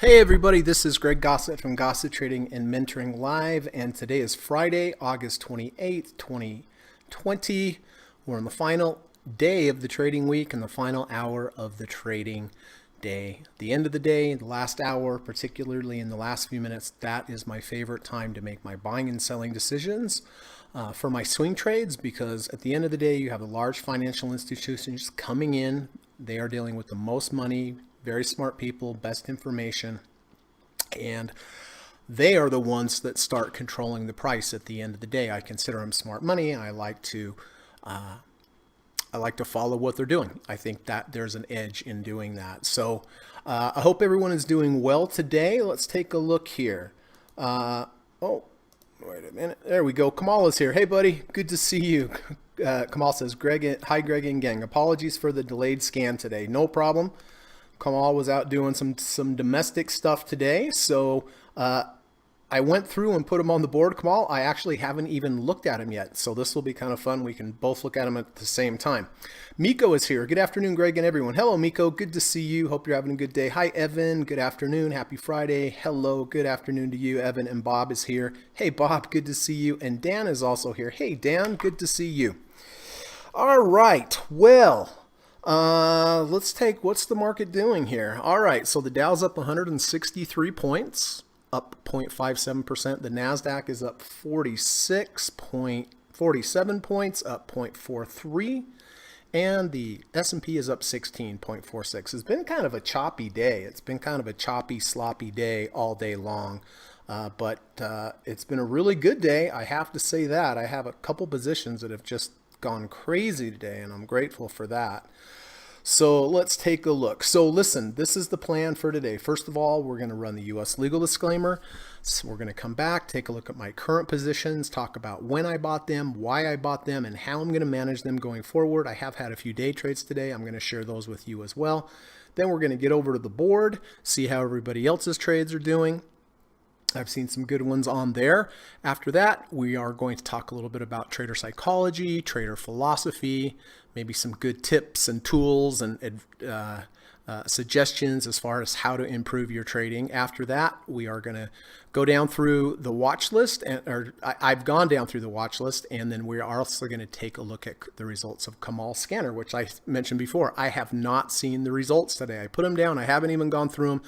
Hey everybody, this is Greg Gossett from Gossett Trading and Mentoring Live, and today is Friday, August 28th, 2020. We're on the final day of the trading week and the final hour of the trading day. The end of the day, the last hour, particularly in the last few minutes, that is my favorite time to make my buying and selling decisions for my swing trades, because at the end of the day, you have the large financial institutions coming in. They are dealing with the most money, very smart people, best information, and they are the ones that start controlling the price at the end of the day. I consider them smart money. I like to follow what they're doing. I think that there's an edge in doing that. So I hope everyone is doing well today. Let's take a look here. Oh, wait a minute. There we go. Kamal is here. Hey, buddy. Good to see you. Kamal says, hi, Greg and gang. Apologies for the delayed scan today. No problem. Kamal was out doing some domestic stuff today, so I went through and put him on the board. Kamal, I actually haven't even looked at him yet, so this will be kind of fun. We can both look at him at the same time. Miko is here. Good afternoon, Greg and everyone. Hello, Miko. Good to see you. Hope you're having a good day. Hi, Evan. Good afternoon. Happy Friday. Hello. Good afternoon to you, Evan. And Bob is here. Hey, Bob. Good to see you. And Dan is also here. Hey, Dan. Good to see you. All right. Well, let's take, what's the market doing here? All right, so the Dow's up 163 points, up 0.57%. The NASDAQ is up 46.47 points, up 0.43. And the S&P is up 16.46. It's been kind of a choppy day. It's been kind of a choppy, sloppy day all day long. But it's been a really good day. I have to say that. I have a couple positions that have just gone crazy today, and I'm grateful for that. So let's take a look. So listen, this is the plan for today. First of all, we're going to run the U.S. legal disclaimer. So we're going to come back, take a look at my current positions, talk about when I bought them, why I bought them, and how I'm going to manage them going forward. I have had a few day trades today. I'm going to share those with you as well. Then we're going to get over to the board, see how everybody else's trades are doing. I've seen some good ones on there. After that, we are going to talk a little bit about trader psychology, trader philosophy, maybe some good tips and tools and suggestions as far as how to improve your trading. After that, we are going to go down through the watch list, I've gone down through the watch list, and then we're also going to take a look at the results of Kamal's scanner, which I mentioned before. I have not seen the results today. I put them down. I haven't even gone through them,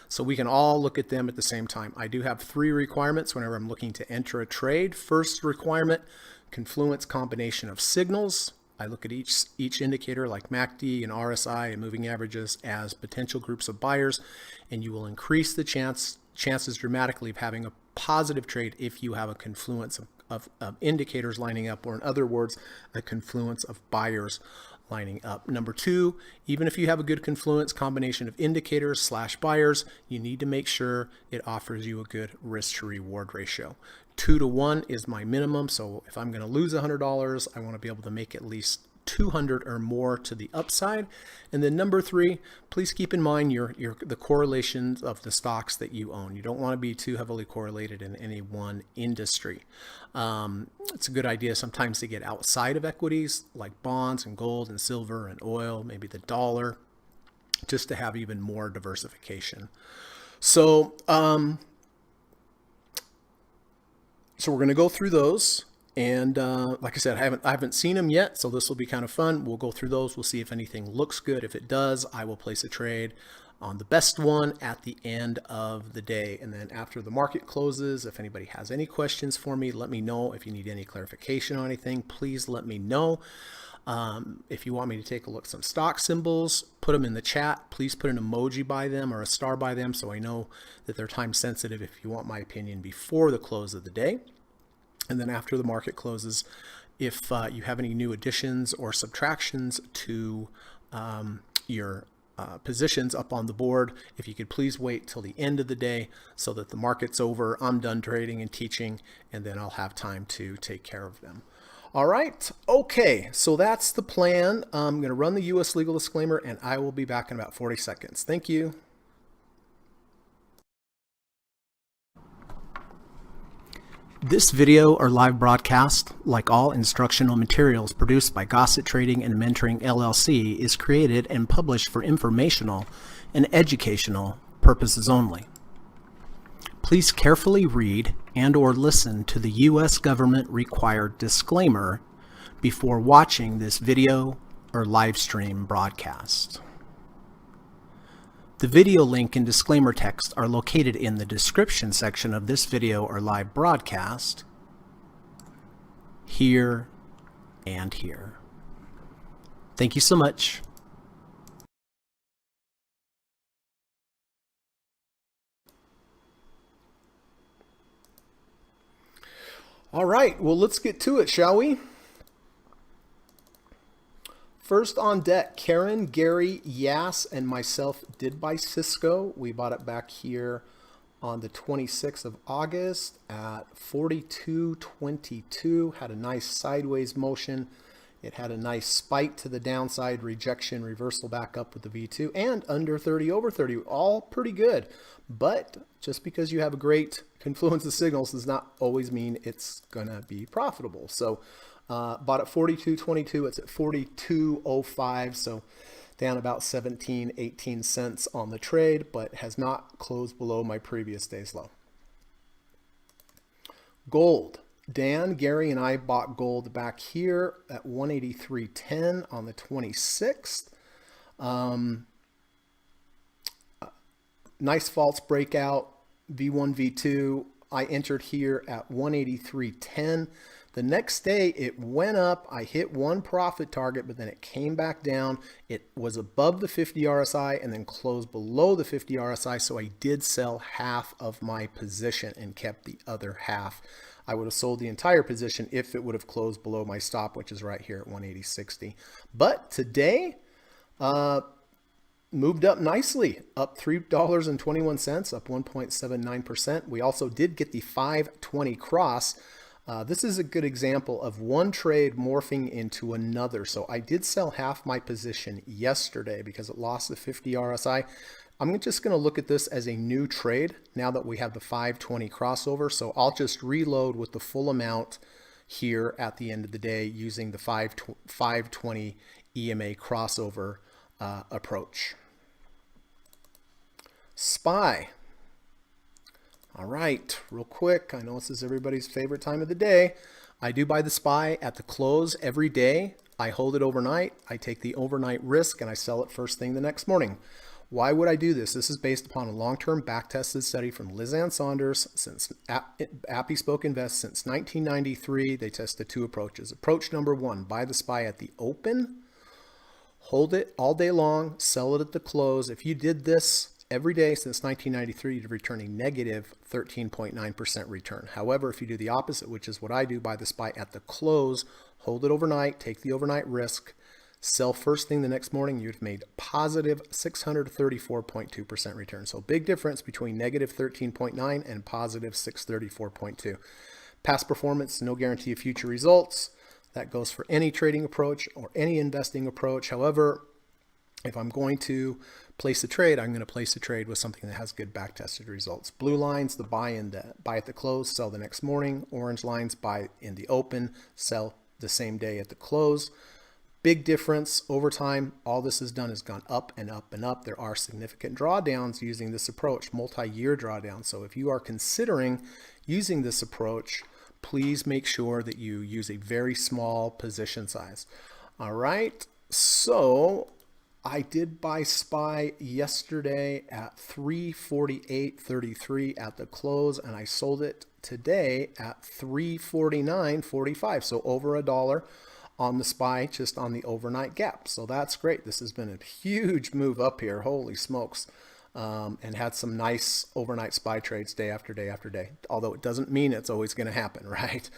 so we can all look at them at the same time. I do have 3 requirements whenever I'm looking to enter a trade. First requirement, confluence combination of signals. I look at each indicator like MACD and RSI and moving averages as potential groups of buyers, and you will increase the chances dramatically of having a positive trade if you have a confluence of indicators lining up, or in other words, a confluence of buyers lining up. Number 2, even if you have a good confluence combination of indicators / buyers, you need to make sure it offers you a good risk to reward ratio. 2 to 1 is my minimum. So if I'm going to lose $100, I want to be able to make at least 200 or more to the upside. And then number 3, please keep in mind the correlations of the stocks that you own. You don't want to be too heavily correlated in any one industry. It's a good idea sometimes to get outside of equities like bonds and gold and silver and oil, maybe the dollar, just to have even more diversification. So, so we're going to go through those. And like I said, I haven't seen them yet, so this will be kind of fun. We'll go through those. We'll see if anything looks good. If it does, I will place a trade on the best one at the end of the day. And then after the market closes, if anybody has any questions for me, let me know. If you need any clarification on anything, please let me know. If you want me to take a look at some stock symbols, put them in the chat. Please put an emoji by them or a star by them so I know that they're time sensitive if you want my opinion before the close of the day. And then after the market closes, if you have any new additions or subtractions to your positions up on the board, if you could please wait till the end of the day so that the market's over, I'm done trading and teaching, and then I'll have time to take care of them. All right. Okay. So that's the plan. I'm going to run the U.S. legal disclaimer, and I will be back in about 40 seconds. Thank you. This video or live broadcast, like all instructional materials produced by Gossett Trading and Mentoring LLC, is created and published for informational and educational purposes only. Please carefully read and or listen to the U.S. government required disclaimer before watching this video or live stream broadcast. The video link and disclaimer text are located in the description section of this video or live broadcast, here and here. Thank you so much. All right, well, let's get to it, shall we? First on deck, Karen, Gary, Yas, and myself did buy Cisco. We bought it back here on the 26th of August at 42.22. Had a nice sideways motion. It had a nice spike to the downside, rejection, reversal back up with the V2, and under 30, over 30, all pretty good. But just because you have a great confluence of signals does not always mean it's going to be profitable. So bought at 42.22. It's at 42.05. So down about 17, 18 cents on the trade, but has not closed below my previous day's low. Gold. Dan, Gary, and I bought gold back here at 183.10 on the 26th. Nice false breakout, V1, V2. I entered here at 183.10. The next day it went up. I hit one profit target, but then it came back down. It was above the 50 RSI and then closed below the 50 RSI. So I did sell half of my position and kept the other half. I would have sold the entire position if it would have closed below my stop, which is right here at 180.60. But today, moved up nicely, up $3.21, up 1.79%. We also did get the 520 cross. This is a good example of one trade morphing into another. So I did sell half my position yesterday because it lost the 50 RSI. I'm just going to look at this as a new trade now that we have the 520 crossover. So I'll just reload with the full amount here at the end of the day using the 520 EMA crossover approach. SPY. All right, real quick. I know this is everybody's favorite time of the day. I do buy the SPY at the close every day. I hold it overnight. I take the overnight risk and I sell it first thing the next morning. Why would I do this? This is based upon a long-term back-tested study from Liz Ann Saunders since Appy Spoke Invest since 1993. They tested two approaches. Approach number one, buy the SPY at the open, hold it all day long, sell it at the close. If you did this every day since 1993, you'd return a negative 13.9% return. However, if you do the opposite, which is what I do, buy the SPY at the close, hold it overnight, take the overnight risk, sell first thing the next morning, you've made positive 634.2% return. So big difference between negative 13.9 and positive 634.2. Past performance, no guarantee of future results. That goes for any trading approach or any investing approach. However, if I'm going to place a trade, I'm going to place a trade with something that has good back-tested results. Blue lines, the buy at the close, sell the next morning. Orange lines, buy in the open, sell the same day at the close. Big difference over time. All this has done is gone up and up and up. There are significant drawdowns using this approach, multi-year drawdowns. So if you are considering using this approach, please make sure that you use a very small position size. All right, so I did buy SPY yesterday at 348.33 at the close, and I sold it today at 349.45. So over $1 on the SPY, just on the overnight gap. So that's great. This has been a huge move up here. Holy smokes. And had some nice overnight SPY trades day after day after day. Although it doesn't mean it's always going to happen, right?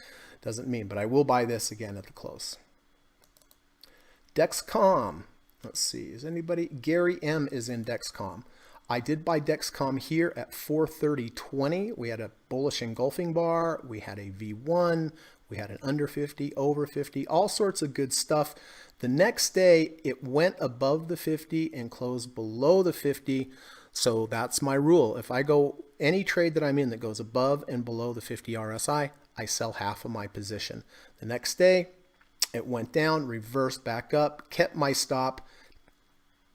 Doesn't mean, but I will buy this again at the close. Dexcom. Let's see, is anybody? Gary M is in Dexcom. I did buy Dexcom here at 430.20. We had a bullish engulfing bar. We had a V1. We had an under 50, over 50, all sorts of good stuff. The next day, it went above the 50 and closed below the 50. So that's my rule. If I go any trade that I'm in that goes above and below the 50 RSI, I sell half of my position. The next day, it went down, reversed back up, kept my stop,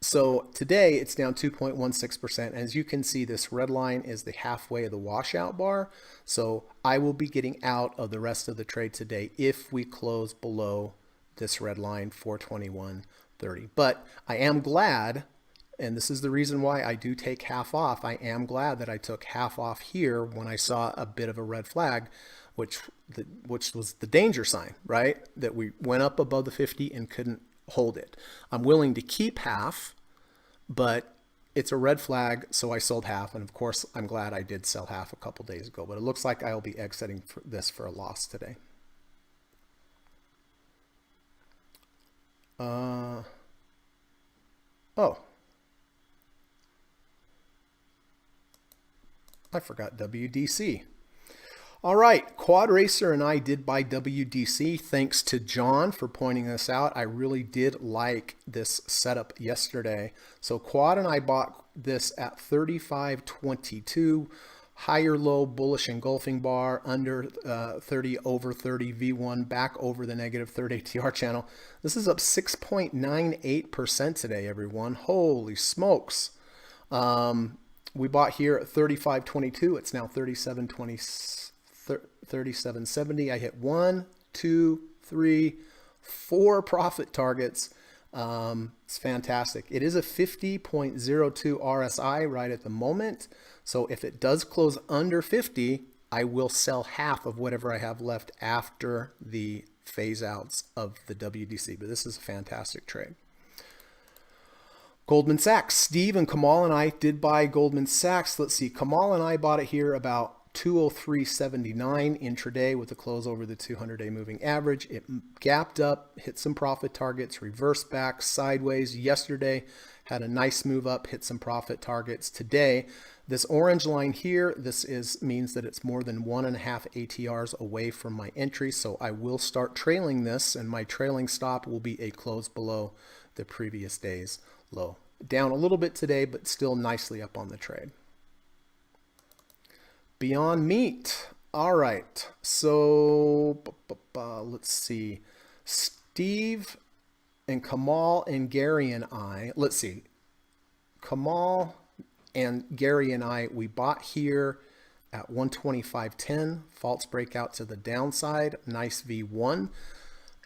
So today it's down 2.16%. As you can see, this red line is the halfway of the washout bar. So I will be getting out of the rest of the trade today if we close below this red line, 421.30. But I am glad, and this is the reason why I do take half off. I am glad that I took half off here when I saw a bit of a red flag, which was the danger sign, right? That we went up above the 50 and couldn't hold it. I'm willing to keep half, but it's a red flag, so I sold half. And of course, I'm glad I did sell half a couple days ago, but it looks like I'll be exiting this for a loss today. Oh, I forgot WDC. All right, Quad Racer and I did buy WDC. Thanks to John for pointing this out. I really did like this setup yesterday. So Quad and I bought this at 35.22, higher low bullish engulfing bar, under 30, over 30 V1, back over the negative third ATR channel. This is up 6.98% today, everyone. Holy smokes. We bought here at 35.22. It's now 37.70. I hit 1, 2, 3, 4 profit targets. It's fantastic. It is a 50.02 RSI right at the moment. So if it does close under 50, I will sell half of whatever I have left after the phase outs of the WDC. But this is a fantastic trade. Goldman Sachs. Steve and Kamal and I did buy Goldman Sachs. Let's see. Kamal and I bought it here about 203.79 intraday with a close over the 200-day moving average. It gapped up, hit some profit targets, reversed back sideways. Yesterday had a nice move up, hit some profit targets. Today, this orange line here, means that it's more than 1.5 ATRs away from my entry. So I will start trailing this, and my trailing stop will be a close below the previous day's low. Down a little bit today, but still nicely up on the trade. Beyond Meat. All right. So let's see. Steve and Kamal and Gary and I, let's see. Kamal and Gary and I, we bought here at 125.10. False breakout to the downside. Nice V1.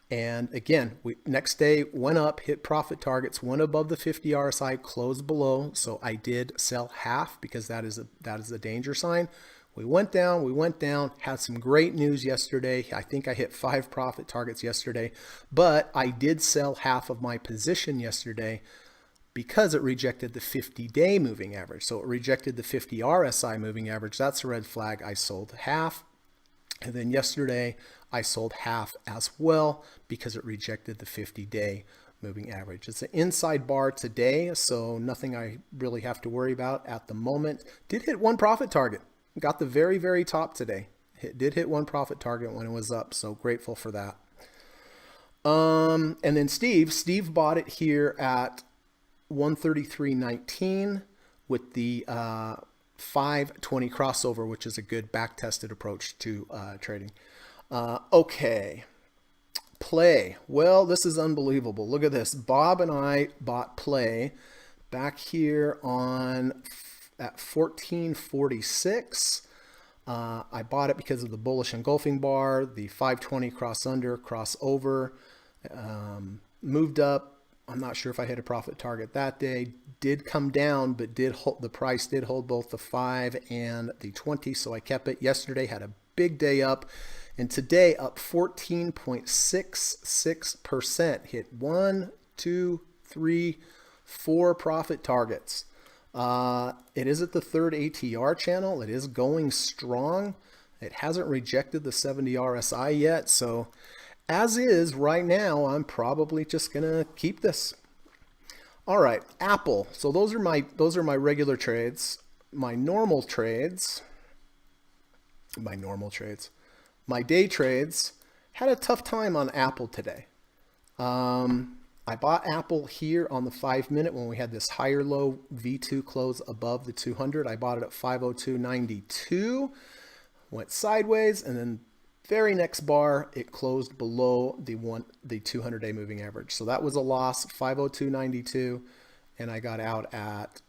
And again, next day went up, hit profit targets, went above the 50 RSI, closed below. So I did sell half because that is a danger sign. We went down, had some great news yesterday. I think I hit 5 profit targets yesterday, but I did sell half of my position yesterday because it rejected the 50-day moving average. So it rejected the 50 RSI moving average. That's a red flag. I sold half. And then yesterday, I sold half as well because it rejected the 50-day moving average. It's an inside bar today, so nothing I really have to worry about at the moment. Did hit 1 profit target. Got the very, very top today. Did hit 1 profit target when it was up, so grateful for that. And then Steve bought it here at 133.19 with the 520 crossover, which is a good back-tested approach to trading. Okay, Play. Well, this is unbelievable. Look at this. Bob and I bought Play back here at 1446. I bought it because of the bullish engulfing bar, the 520 cross under, cross over, moved up. I'm not sure if I hit a profit target that day. Did come down, but the price did hold both the 5 and the 20, so I kept it. Yesterday had a big day up, and today up 14.66%. Hit 1, 2, 3, 4 profit targets. It is at the third ATR channel. It is going strong. It hasn't rejected the 70 RSI yet, so as is right now, I'm probably just gonna keep this. All right, Apple. So those are my regular trades. My day trades had a tough time on Apple today. I bought Apple here on the 5-minute when we had this higher low V2 close above the 200. I bought it at 502.92, went sideways, and then very next bar, it closed below the 200-day moving average. So that was a loss, 502.92. and I got out at,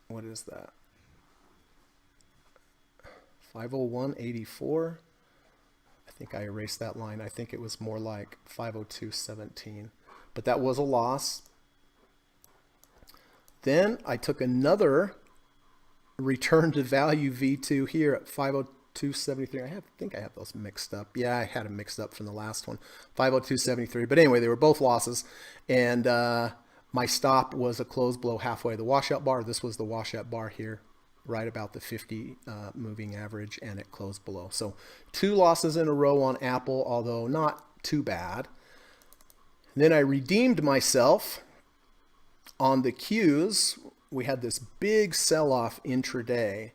what is that? 501.84. I think I erased that line. I think it was more like 502.17, but that was a loss. Then I took another return to value V2 here at 502.73. I think I have those mixed up. Yeah, I had them mixed up from the last one, 502.73. But anyway, they were both losses. And my stop was a close below halfway the washout bar. This was the washout bar here, right about the 50 moving average, and it closed below. So 2 losses in a row on Apple, although not too bad. And then I redeemed myself on the Qs. We had this big sell-off intraday.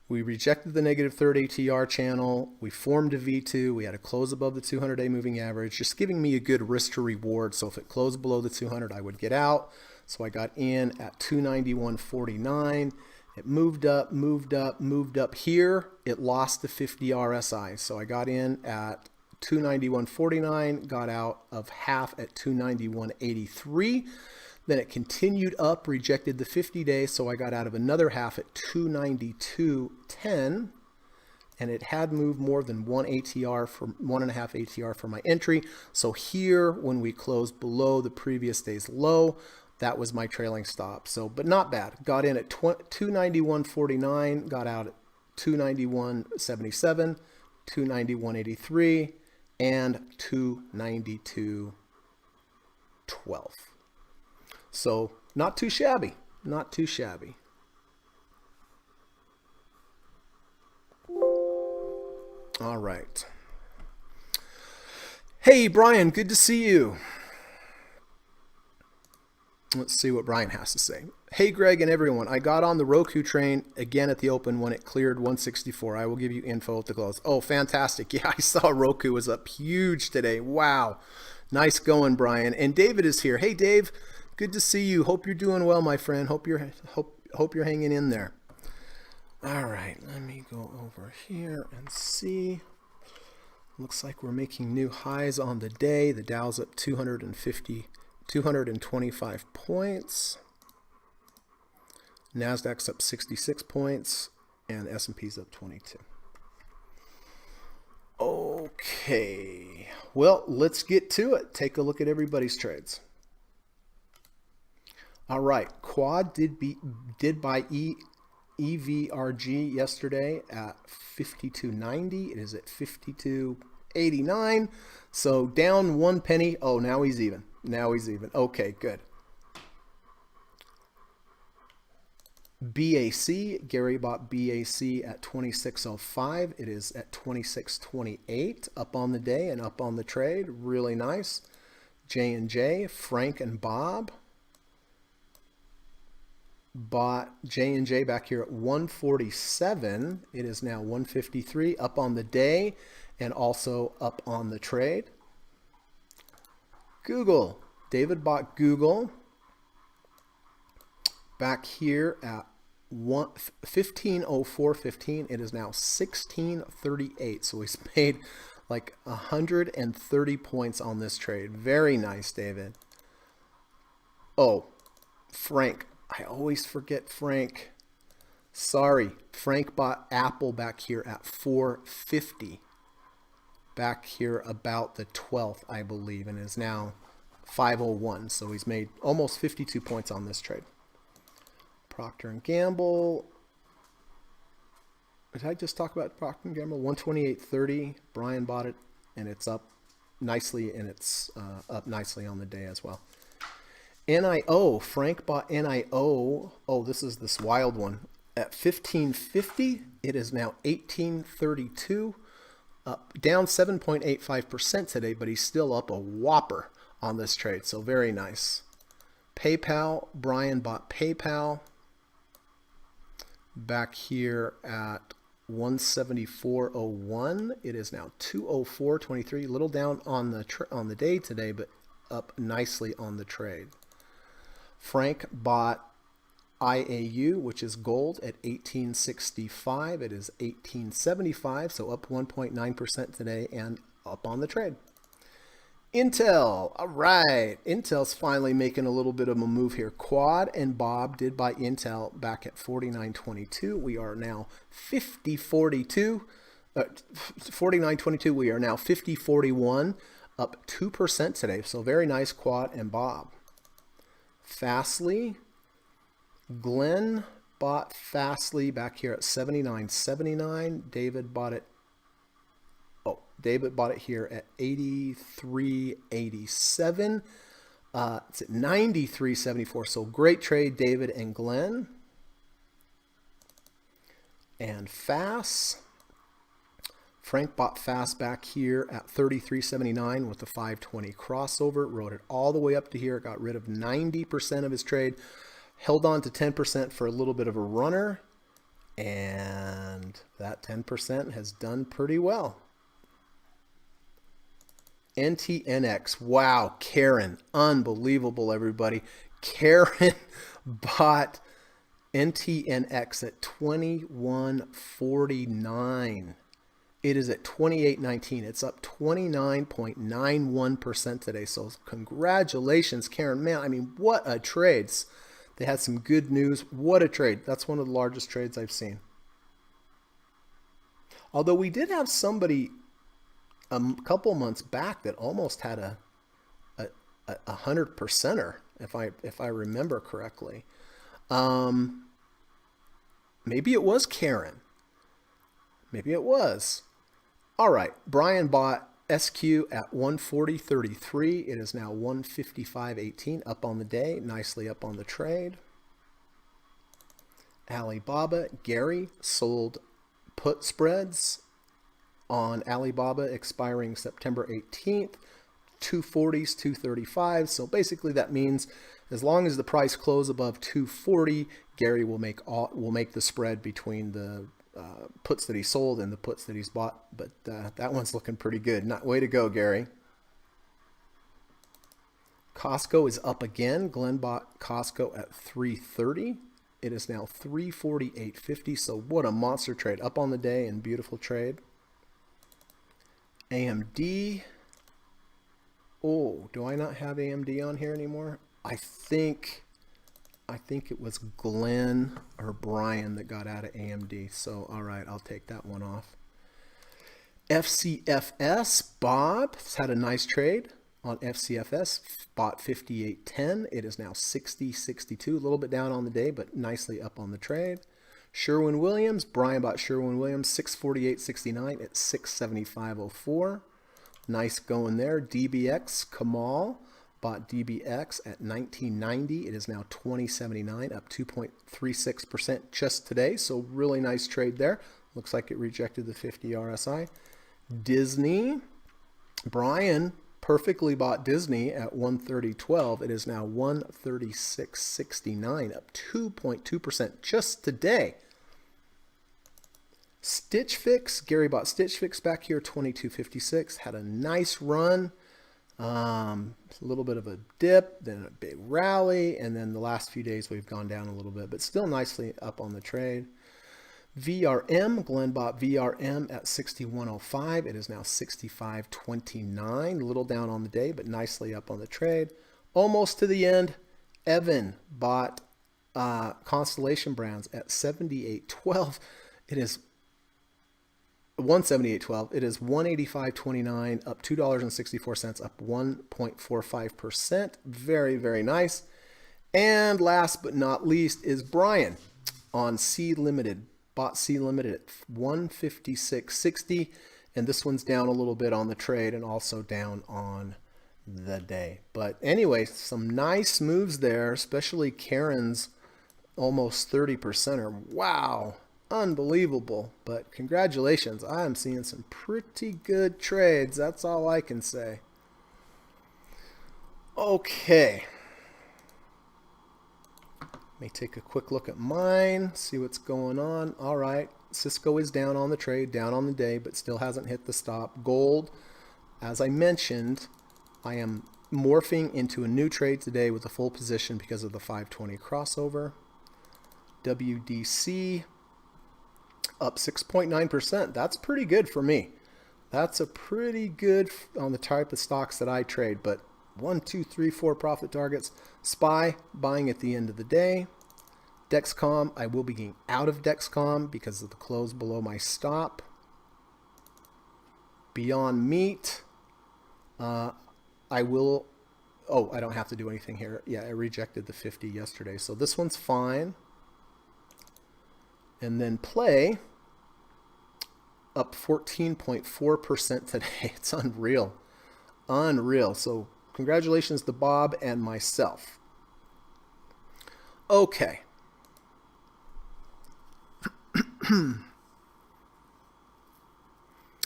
We rejected the negative third ATR channel. We formed a V2. We had a close above the 200-day moving average, just giving me a good risk to reward. So if it closed below the 200, I would get out. So I got in at 291.49. It moved up, moved up, moved up here. It lost the 50 RSI. So I got in at 291.49, got out of half at 291.83. Then it continued up, rejected the 50-day, so I got out of another half at 292.10, and it had moved more than 1.5 ATR for my entry. So here, when we closed below the previous day's low, that was my trailing stop. So, but not bad. Got in at 291.49, got out at 291.77, 291.83, and 292.12. So not too shabby, not too shabby. All right. Hey, Brian, good to see you. Let's see what Brian has to say. Hey, Greg and everyone. I got on the Roku train again at the open when it cleared 164. I will give you info at the close. Oh, fantastic. Yeah, I saw Roku was up huge today. Wow. Nice going, Brian. And David is here. Hey, Dave. Good to see you. Hope you're doing well, my friend. Hope you're hanging in there. All right, let me go over here and see. Looks like we're making new highs on the day. The Dow's up 225 points. Nasdaq's up 66 points, and S&P's up 22. Okay, well, let's get to it. Take a look at everybody's trades. All right, Quad did buy EVRG yesterday at 52.90. It is at 52.89. So down 1 penny. Oh, now he's even. Now he's even. Okay, good. BAC, Gary bought BAC at 26.05. It is at 26.28, up on the day and up on the trade. Really nice. J&J, Frank and Bob bought J&J back here at 147. It is now 153, up on the day and also up on the trade. Google, David bought Google back here at 1504.15. It is now 1638. So he's made like 130 points on this trade. Very nice, David. Oh, Frank. I always forget Frank. Sorry. Frank bought Apple back here at 450. Back here about the 12th, I believe, and is now 501. So he's made almost 52 points on this trade. Procter & Gamble. Did I just talk about Procter & Gamble? 128.30. Brian bought it, and it's up nicely, and it's up nicely on the day as well. NIO, Frank bought NIO. Oh, this is this wild one. At 1550, it is now 1832. Down 7.85% today, but he's still up a whopper on this trade. So very nice. PayPal, Brian bought PayPal back here at 174.01. It is now 204.23. A little down on the day today, but up nicely on the trade. Frank bought IAU, which is gold, at 1865. It is 1875, so up 1.9% today and up on the trade. Intel, all right. Intel's finally making a little bit of a move here. Quad and Bob did buy Intel back at 49.22. We are now 50.42. 49.22. We are now 50.41, up 2% today. So very nice, Quad and Bob. Fastly, Glenn bought Fastly back here at 79.79. David bought it here at 83.87. It's at 93.74. So great trade, David and Glenn. And Fast. Frank bought Fast back here at 33.79 with the 520 crossover. Rode it all the way up to here. Got rid of 90% of his trade. Held on to 10% for a little bit of a runner. And that 10% has done pretty well. NTNX. Wow, Karen. Unbelievable, everybody. Karen bought NTNX at 21.49. It is at 28.19. It's up 29.91% today. So congratulations, Karen. Man, I mean, what a trade. They had some good news. What a trade. That's one of the largest trades I've seen. Although we did have somebody a couple months back that almost had a 100%er, if I remember correctly. Maybe it was Karen. Maybe it was. All right, Brian bought SQ at 140.33. It is now 155.18, up on the day, nicely up on the trade. Alibaba, Gary sold put spreads on Alibaba expiring September 18th, 240s, 235. So basically that means as long as the price closes above 240, Gary will make the spread between the puts that he sold and the puts that he's bought. But that one's looking pretty good. Way to go, Gary. Costco is up again. Glenn bought Costco at 330. It is now 348.50. So what a monster trade. Up on the day and beautiful trade. AMD. Oh, do I not have AMD on here anymore? I think it was Glenn or Brian that got out of AMD. So, all right, I'll take that one off. FCFS, Bob has had a nice trade on FCFS. Bought 58.10. It is now 60.62. A little bit down on the day, but nicely up on the trade. Sherwin-Williams, Brian bought Sherwin-Williams 648.69 at 675.04. Nice going there. DBX, Kamal bought DBX at 19.90. It is now 20.79, up 2.36% just today. So really nice trade there. Looks like it rejected the 50 RSI. Disney, Brian perfectly bought Disney at 130.12. It is now 136.69, up 2.2% just today. Stitch Fix, Gary bought Stitch Fix back here, 22.56. Had a nice run. A little bit of a dip, then a big rally, and then the last few days we've gone down a little bit, but still nicely up on the trade. VRM, Glenn bought VRM at 61.05. It is now 65.29. A little down on the day, but nicely up on the trade. Almost to the end. Evan bought Constellation Brands at 78.12. It is 178.12. It is 185.29, up $2.64, up 1.45%. Very, very nice. And last but not least is Brian on C Limited. Bought C Limited at 156.60, and this one's down a little bit on the trade and also down on the day. But anyway, some nice moves there, especially Karen's almost 30%er. Wow. Unbelievable, but congratulations. I am seeing some pretty good trades. That's all I can say. Okay. Let me take a quick look at mine, see what's going on. All right. Cisco is down on the trade, down on the day, but still hasn't hit the stop. Gold, as I mentioned, I am morphing into a new trade today with a full position because of the 520 crossover. WDC up 6.9%. That's pretty good for me. That's a pretty good on the type of stocks that I trade, but 1, 2, 3, 4 profit targets. SPY, buying at the end of the day. Dexcom, I will be getting out of Dexcom because of the close below my stop. Beyond Meat, I will, oh, I don't have to do anything here. Yeah, I rejected the 50 yesterday, so this one's fine. And then Play, up 14.4% today. It's unreal. Unreal. So congratulations to Bob and myself. Okay.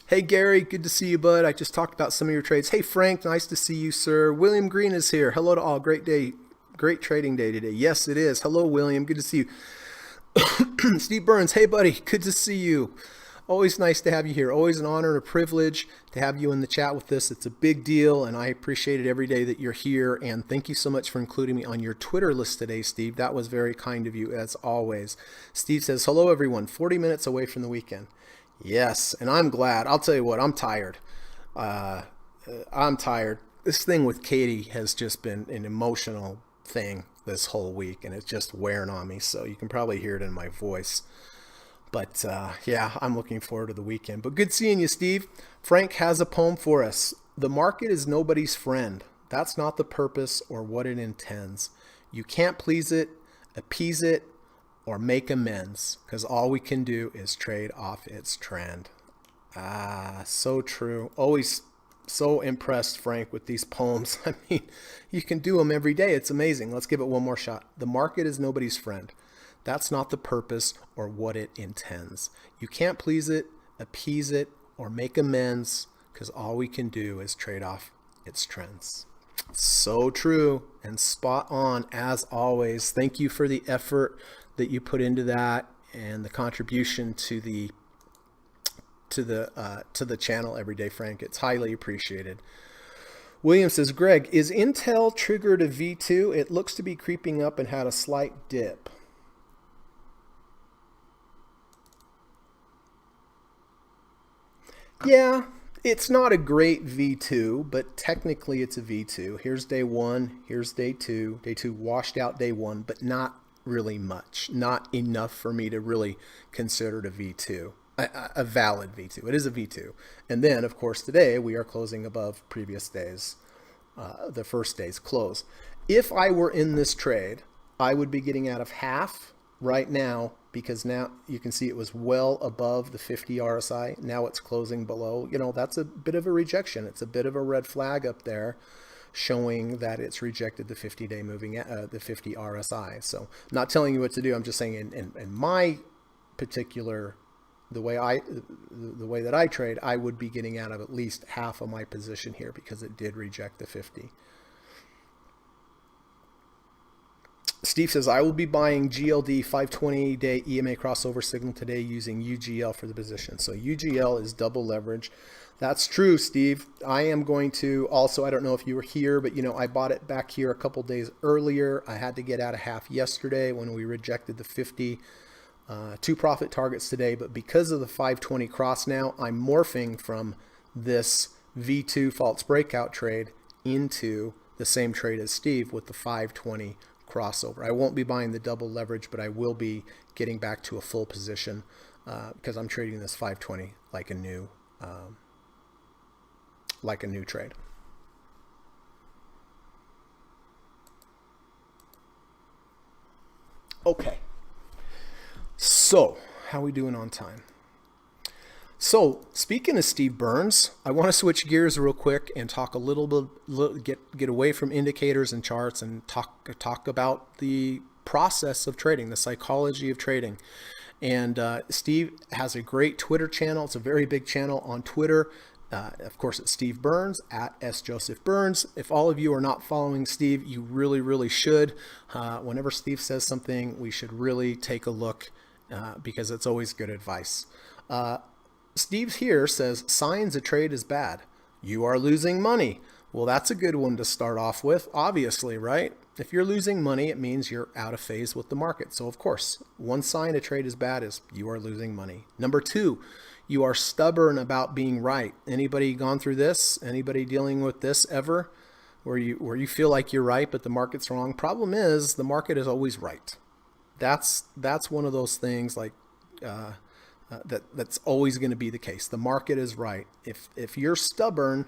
Hey Gary, good to see you, bud. I just talked about some of your trades. Hey Frank, nice to see you, sir. William Green is here. Hello to all. Great day. Great trading day today. Yes, it is. Hello, William. Good to see you. Steve Burns, hey buddy, good to see you. Always nice to have you here. Always an honor and a privilege to have you in the chat with us. It's a big deal, and I appreciate it every day that you're here. And thank you so much for including me on your Twitter list today, Steve. That was very kind of you, as always. Steve says, hello, everyone. 40 minutes away from the weekend. Yes, and I'm glad. I'll tell you what, I'm tired. I'm tired. This thing with Katie has just been an emotional thing this whole week, and it's just wearing on me. So you can probably hear it in my voice. But yeah, I'm looking forward to the weekend. But good seeing you, Steve. Frank has a poem for us. The market is nobody's friend. That's not the purpose or what it intends. You can't please it, appease it, or make amends, because all we can do is trade off its trend. Ah, so true. Always so impressed, Frank, with these poems. I mean, you can do them every day. It's amazing. Let's give it one more shot. The market is nobody's friend. That's not the purpose or what it intends. You can't please it, appease it, or make amends, because all we can do is trade off its trends. So true and spot on as always. Thank you for the effort that you put into that and the contribution to the channel every day, Frank. It's highly appreciated. William says, Greg, is Intel triggered a V2? It looks to be creeping up and had a slight dip. Yeah, it's not a great V2, but technically it's a V2. Here's day one, here's day two. Day two washed out day one, but not really much. Not enough for me to really consider it a V2, a valid V2. It is a V2. And then, of course, today we are closing above previous days, the first day's close. If I were in this trade, I would be getting out of half right now, because now you can see it was well above the 50 RSI. Now it's closing below. You know, that's a bit of a rejection. It's a bit of a red flag up there showing that it's rejected the 50-day moving, the 50 RSI. So I'm not telling you what to do. I'm just saying in my particular, the way that I trade, I would be getting out of at least half of my position here because it did reject the 50. Steve says, I will be buying GLD 520-day EMA crossover signal today using UGL for the position. So UGL is double leverage. That's true, Steve. I am going to also, I don't know if you were here, but I bought it back here a couple days earlier. I had to get out of half yesterday when we rejected the 50. Two profit targets today, but because of the 520 cross now, I'm morphing from this V2 false breakout trade into the same trade as Steve with the 520 crossover. I won't be buying the double leverage, but I will be getting back to a full position because I'm trading this 520 like a new trade. Okay. So, how are we doing on time? So, speaking of Steve Burns, I want to switch gears real quick and talk a little bit, get away from indicators and charts and talk about the process of trading, the psychology of trading. And Steve has a great Twitter channel. It's a very big channel on Twitter. Of course, it's Steve Burns at @SJosephBurns. If all of you are not following Steve, you really, really should. Whenever Steve says something, we should really take a look because it's always good advice. Steve here says, signs a trade is bad. You are losing money. Well, that's a good one to start off with, obviously, right? If you're losing money, it means you're out of phase with the market. So, of course, one sign a trade is bad is you are losing money. Number two, You are stubborn about being right. Anybody gone through this? Anybody dealing with this ever? Where you feel like you're right, but the market's wrong. Problem is, the market is always right. That's one of those things like that's always going to be the case. The market is right. If you're stubborn,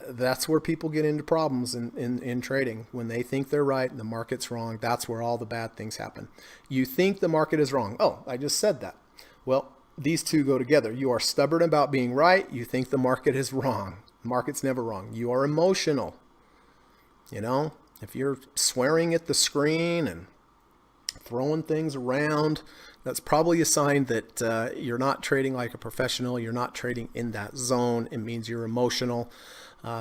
that's where people get into problems in trading. When they think they're right and the market's wrong, that's where all the bad things happen. You think the market is wrong. Oh, I just said that. Well, these two go together. You are stubborn about being right. You think the market is wrong. The market's never wrong. You are emotional. If you're swearing at the screen and throwing things around, that's probably a sign that you're not trading like a professional. You're not trading in that zone. It means you're emotional.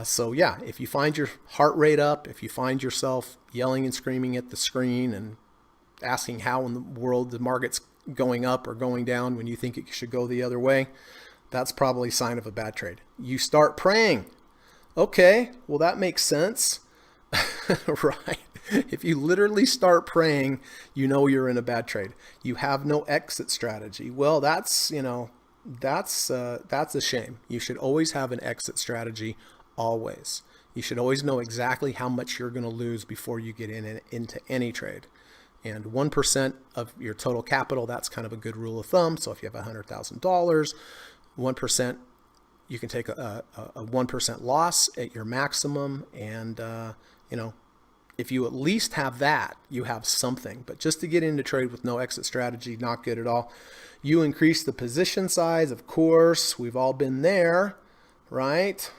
So yeah, if you find your heart rate up, if you find yourself yelling and screaming at the screen and asking how in the world the market's going up or going down when you think it should go the other way, that's probably a sign of a bad trade. You start praying. Okay, well that makes sense. Right. If you literally start praying, you're in a bad trade. You have no exit strategy. Well, that's a shame. You should always have an exit strategy, always. You should always know exactly how much you're going to lose before you get into any trade. And 1% of your total capital, that's kind of a good rule of thumb. So if you have $100,000, 1%, you can take a 1% loss at your maximum. And, if you at least have that, you have something. But just to get into trade with no exit strategy, not good at all. You increase the position size, of course. We've all been there, right?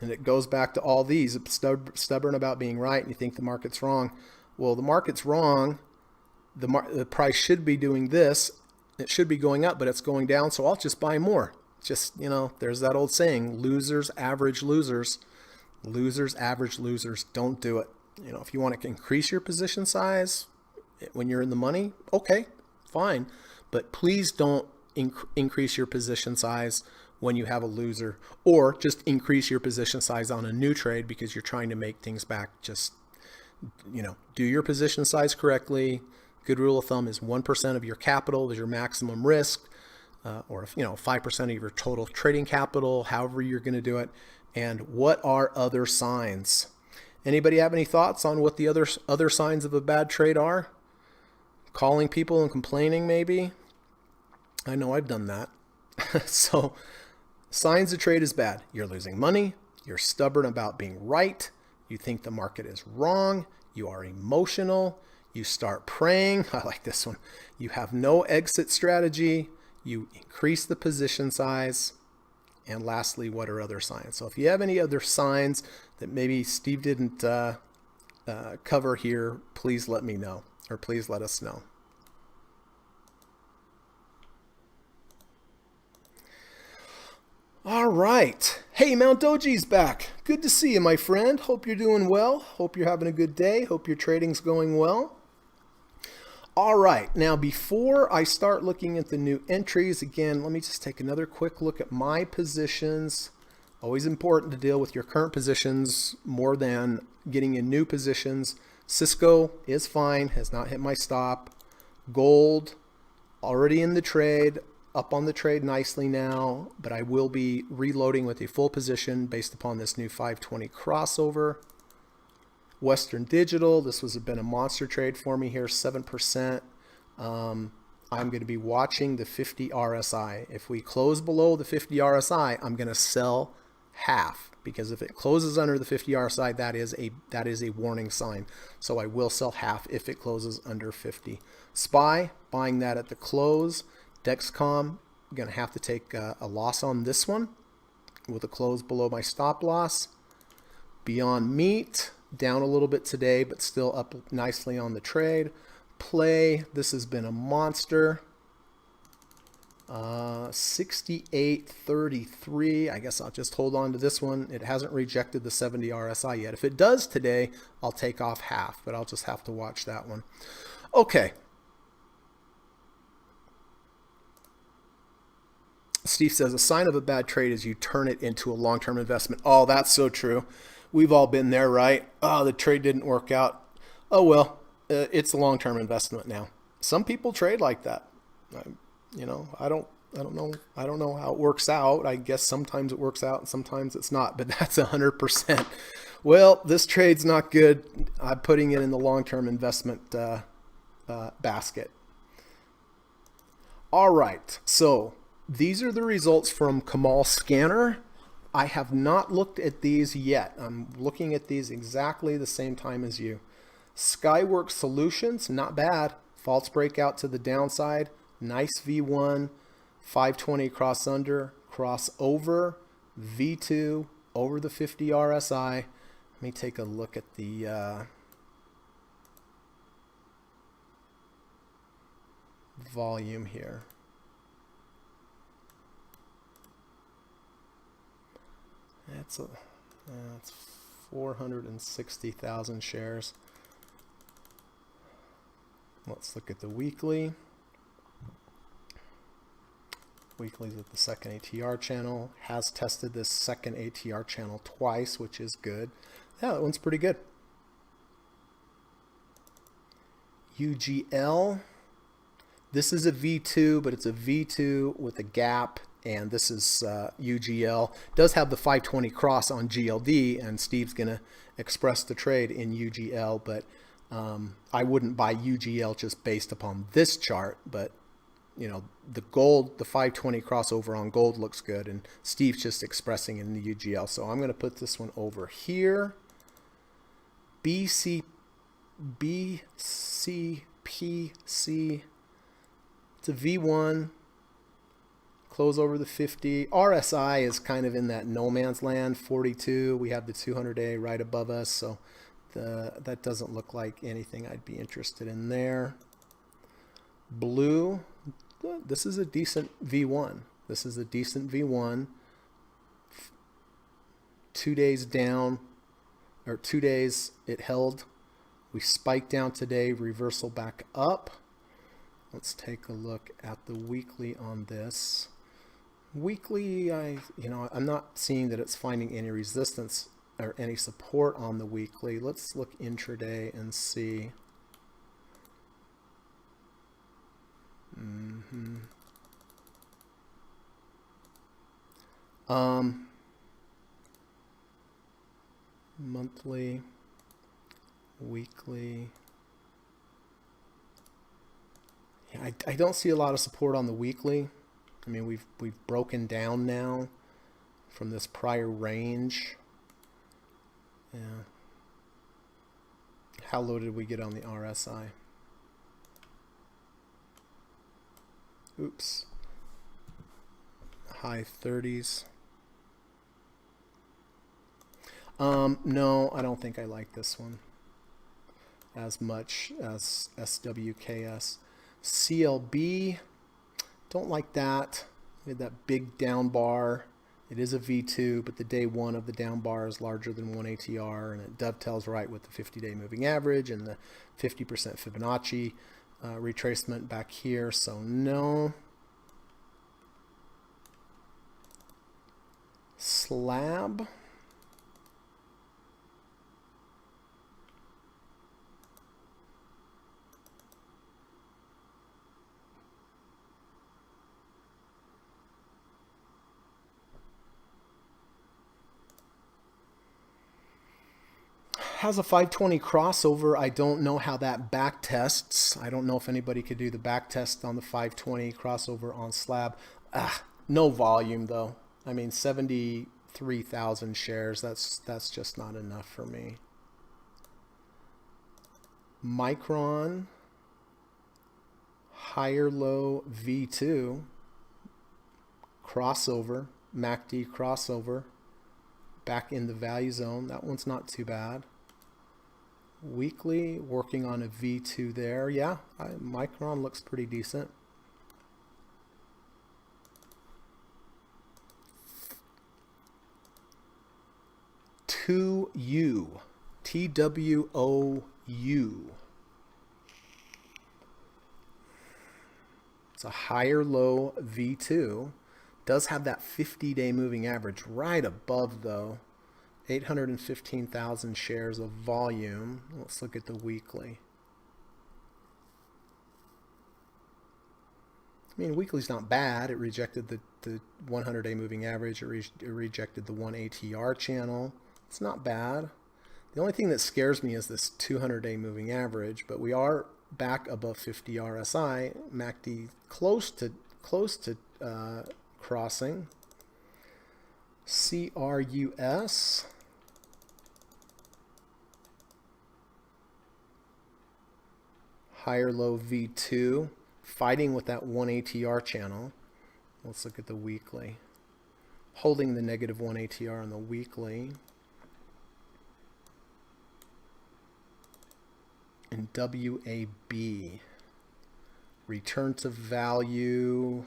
And it goes back to all these. Stubborn about being right, and you think the market's wrong. Well, the market's wrong. The price should be doing this. It should be going up, but it's going down, so I'll just buy more. Just, there's that old saying, losers average losers. Losers average losers. Don't do it. If you want to increase your position size when you're in the money, okay, fine. But please don't increase your position size when you have a loser, or just increase your position size on a new trade because you're trying to make things back. Just, do your position size correctly. Good rule of thumb is 1% of your capital is your maximum risk, or 5% of your total trading capital, however you're going to do it. And what are other signs? Anybody have any thoughts on what the other signs of a bad trade are? Calling people and complaining, maybe? I know I've done that. So signs of trade is bad. You're losing money. You're stubborn about being right. You think the market is wrong. You are emotional. You start praying. I like this one. You have no exit strategy. You increase the position size. And lastly, what are other signs? So if you have any other signs that maybe Steve didn't cover here, please let me know, or please let us know. All right. Hey, Mount Doji's back. Good to see you, my friend. Hope you're doing well. Hope you're having a good day. Hope your trading's going well. All right, now before I start looking at the new entries, again, let me just take another quick look at my positions. Always important to deal with your current positions more than getting in new positions. Cisco is fine, has not hit my stop. Gold, already in the trade, up on the trade nicely now, but I will be reloading with a full position based upon this new 520 crossover. Western Digital, this has been a monster trade for me here, 7%. I'm going to be watching the 50 RSI. If we close below the 50 RSI, I'm going to sell half, because if it closes under the 50 RSI, that is a warning sign. So I will sell half if it closes under 50. SPY, buying that at the close. Dexcom, I'm going to have to take a loss on this one with a close below my stop loss. Beyond Meat, down a little bit today, but still up nicely on the trade. Play, this has been a monster. 68.33. I guess I'll just hold on to this one. It hasn't rejected the 70 RSI yet. If it does today, I'll take off half, but I'll just have to watch that one. Okay. Steve says, a sign of a bad trade is you turn it into a long-term investment. Oh, that's so true. We've all been there, right? Oh, the trade didn't work out. Oh, well, it's a long-term investment now. Some people trade like that. I I don't know how it works out. I guess sometimes it works out and sometimes it's not, but that's 100%. Well, this trade's not good. I'm putting it in the long-term investment basket. All right, so these are the results from Kamal Scanner. I have not looked at these yet. I'm looking at these exactly the same time as you. Skyworks Solutions, not bad. False breakout to the downside. Nice V1, 520 cross under, cross over, V2 over the 50 RSI. Let me take a look at the volume here. That's 460,000 shares. Let's look at the weekly. Weekly's at the second ATR channel. Has tested this second ATR channel twice, which is good. Yeah, that one's pretty good. UGL. This is a V2, but it's a V2 with a gap, and this is UGL. It does have the 520 cross on GLD, and Steve's going to express the trade in UGL, but I wouldn't buy UGL just based upon this chart, but you know, the gold, the 520 crossover on gold looks good, and Steve's just expressing it in the UGL. So I'm going to put this one over here. BCPC. It's a V1. Close over the 50. RSI is kind of in that no man's land, 42. We have the 200-day right above us, so that doesn't look like anything I'd be interested in there. Blue. This is a decent V1. This is a decent V1. 2 days down, or 2 days it held. We spiked down today, reversal back up. Let's take a look at the weekly on this. Weekly, I'm not seeing that it's finding any resistance or any support on the weekly. Let's look intraday and see. Monthly, weekly. Yeah, I don't see a lot of support on the weekly. I mean, we've broken down now from this prior range. Yeah. How low did we get on the RSI? Oops. High 30s. No, I don't think I like this one as much as SWKS. CLB, don't like that. We had that big down bar. It is a V2, but the day one of the down bar is larger than 1 ATR, and it dovetails right with the 50-day moving average and the 50% Fibonacci retracement back here, so no. Slab. Has a 520 crossover. I don't know how that back tests. I don't know if anybody could do the back test on the 520 crossover on slab. No volume though. I mean, 73,000 shares. That's just not enough for me. Micron, higher low V2 crossover, MACD crossover, back in the value zone. That one's not too bad. Weekly, working on a V2 there. Yeah, Micron looks pretty decent. TWOU. TWOU. It's a higher low V2. Does have that 50-day moving average right above though. 815,000 shares of volume. Let's look at the weekly. I mean, weekly's not bad. It rejected the 100-day moving average. It rejected the 1 ATR channel. It's not bad. The only thing that scares me is this 200-day moving average, but we are back above 50 RSI. MACD close to crossing. CRUS. Higher low V2, fighting with that 1 ATR channel. Let's look at the weekly. Holding the negative 1 ATR on the weekly. And WAB. Return to value.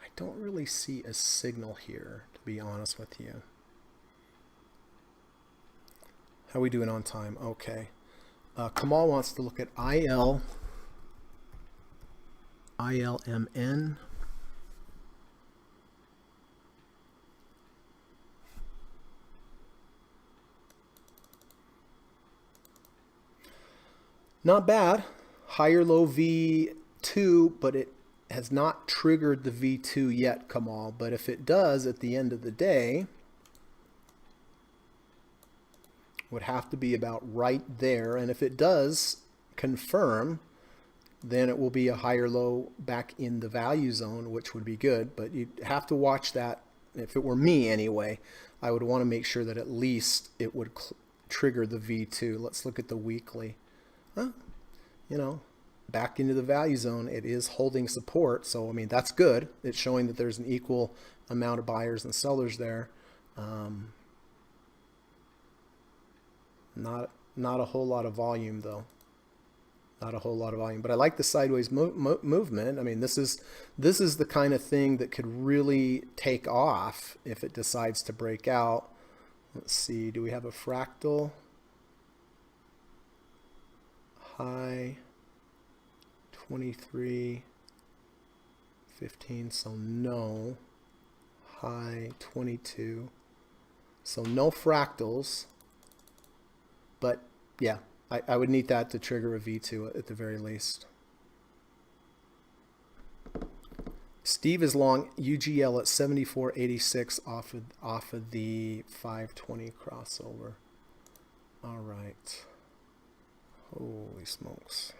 I don't really see a signal here, to be honest with you. How are we doing on time? Okay. Kamal wants to look at ILMN. Not bad. Higher low V2, but it has not triggered the V2 yet, Kamal. But if it does at the end of the day, would have to be about right there. And if it does confirm, then it will be a higher low back in the value zone, which would be good. But you'd have to watch that. If it were me anyway, I would want to make sure that at least it would trigger the V2. Let's look at the weekly. You know, back into the value zone. It is holding support. So, I mean, that's good. It's showing that there's an equal amount of buyers and sellers there. Not a whole lot of volume though. Not a whole lot of volume, but I like the sideways movement. I mean, this is the kind of thing that could really take off if it decides to break out. Let's see, do we have a fractal? High 23.15, so no. High 22, so no fractals. But yeah, I would need that to trigger a V2 at the very least. Steve is long UGL at 74.86 off of the 520 crossover. All right. Holy smokes.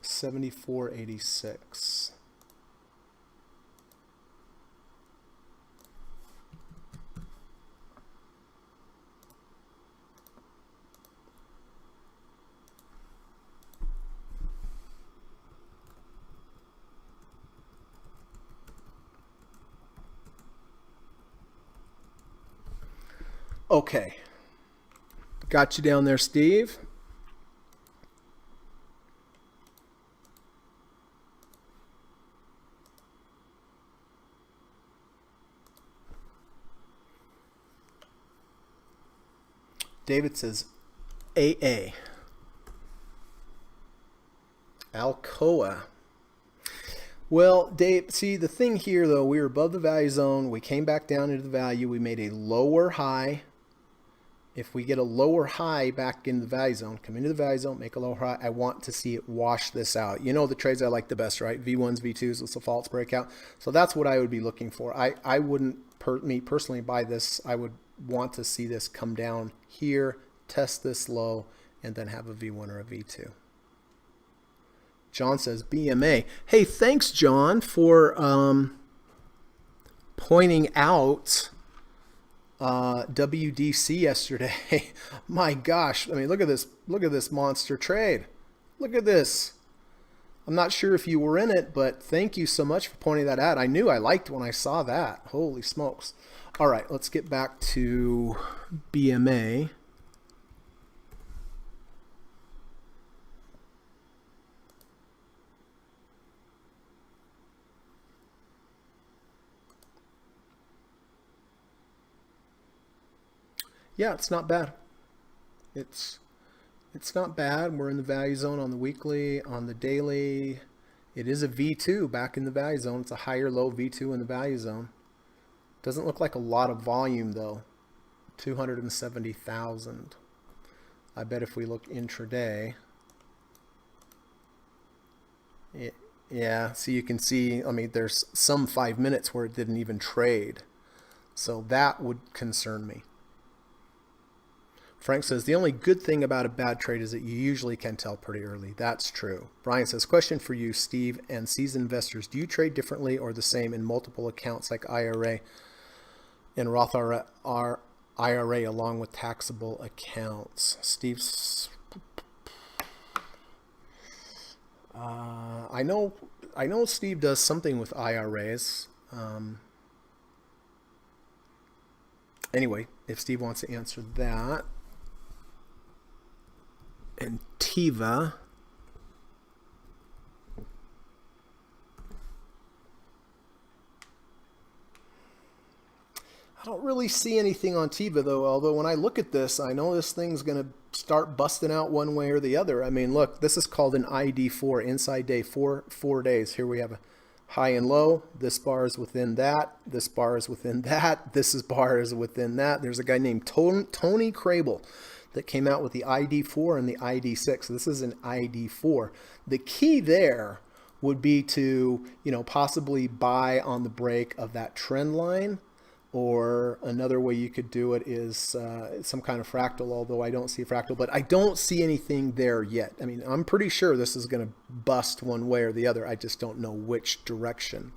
$74.86. Okay. Got you down there, Steve. David says AA. Alcoa. Well, Dave, see the thing here though, we were above the value zone. We came back down into the value. We made a lower high. If we get a lower high back in the value zone, come into the value zone, make a lower high. I want to see it wash this out. You know the trades I like the best, right? V1s, V2s, with the false breakout. So that's what I would be looking for. I wouldn't, me personally, buy this. I would want to see this come down here, test this low, and then have a V1 or a V2. John says BMA. Hey, thanks, John, for pointing out WDC yesterday. My gosh, I mean, look at this monster trade. Look at this. I'm not sure if you were in it, but thank you so much for pointing that out. I knew I liked when I saw that. Holy smokes. All right, let's get back to BMA. Yeah, it's not bad. It's not bad. We're in the value zone on the weekly, on the daily. It is a V2 back in the value zone. It's a higher low V2 in the value zone. Doesn't look like a lot of volume though. 270,000. I bet if we look intraday, yeah, so you can see, I mean, there's some 5 minutes where it didn't even trade. So that would concern me. Frank says, the only good thing about a bad trade is that you usually can tell pretty early. That's true. Brian says, question for you, Steve, and seasoned investors. Do you trade differently or the same in multiple accounts like IRA and Roth IRA along with taxable accounts? Steve's... I know Steve does something with IRAs. Anyway, if Steve wants to answer that. And Tiva. I don't really see anything on Tiva though, although when I look at this, I know this thing's going to start busting out one way or the other. I mean, look, this is called an ID4, inside day, four days. Here we have a high and low. This bar is within that. This bar is within that. This bar is within that. There's a guy named Tony Crable that came out with the ID4 and the ID6. So this is an ID4. The key there would be to, possibly buy on the break of that trend line. Or another way you could do it is some kind of fractal, although I don't see a fractal, but I don't see anything there yet. I mean, I'm pretty sure this is going to bust one way or the other. I just don't know which direction.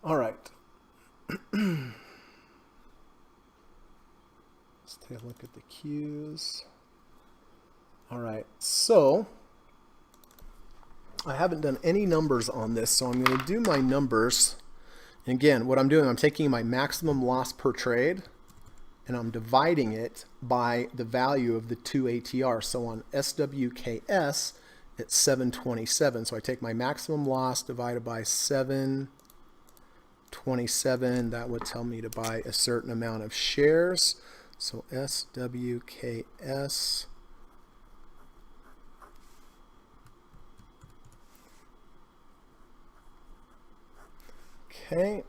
All right. Let's take a look at the cues. All right, so I haven't done any numbers on this, so I'm going to do my numbers. And again, what I'm doing, I'm taking my maximum loss per trade and I'm dividing it by the value of the two ATR. So on SWKS, it's 727. So I take my maximum loss divided by 727. That would tell me to buy a certain amount of shares. So SWKS. Okay.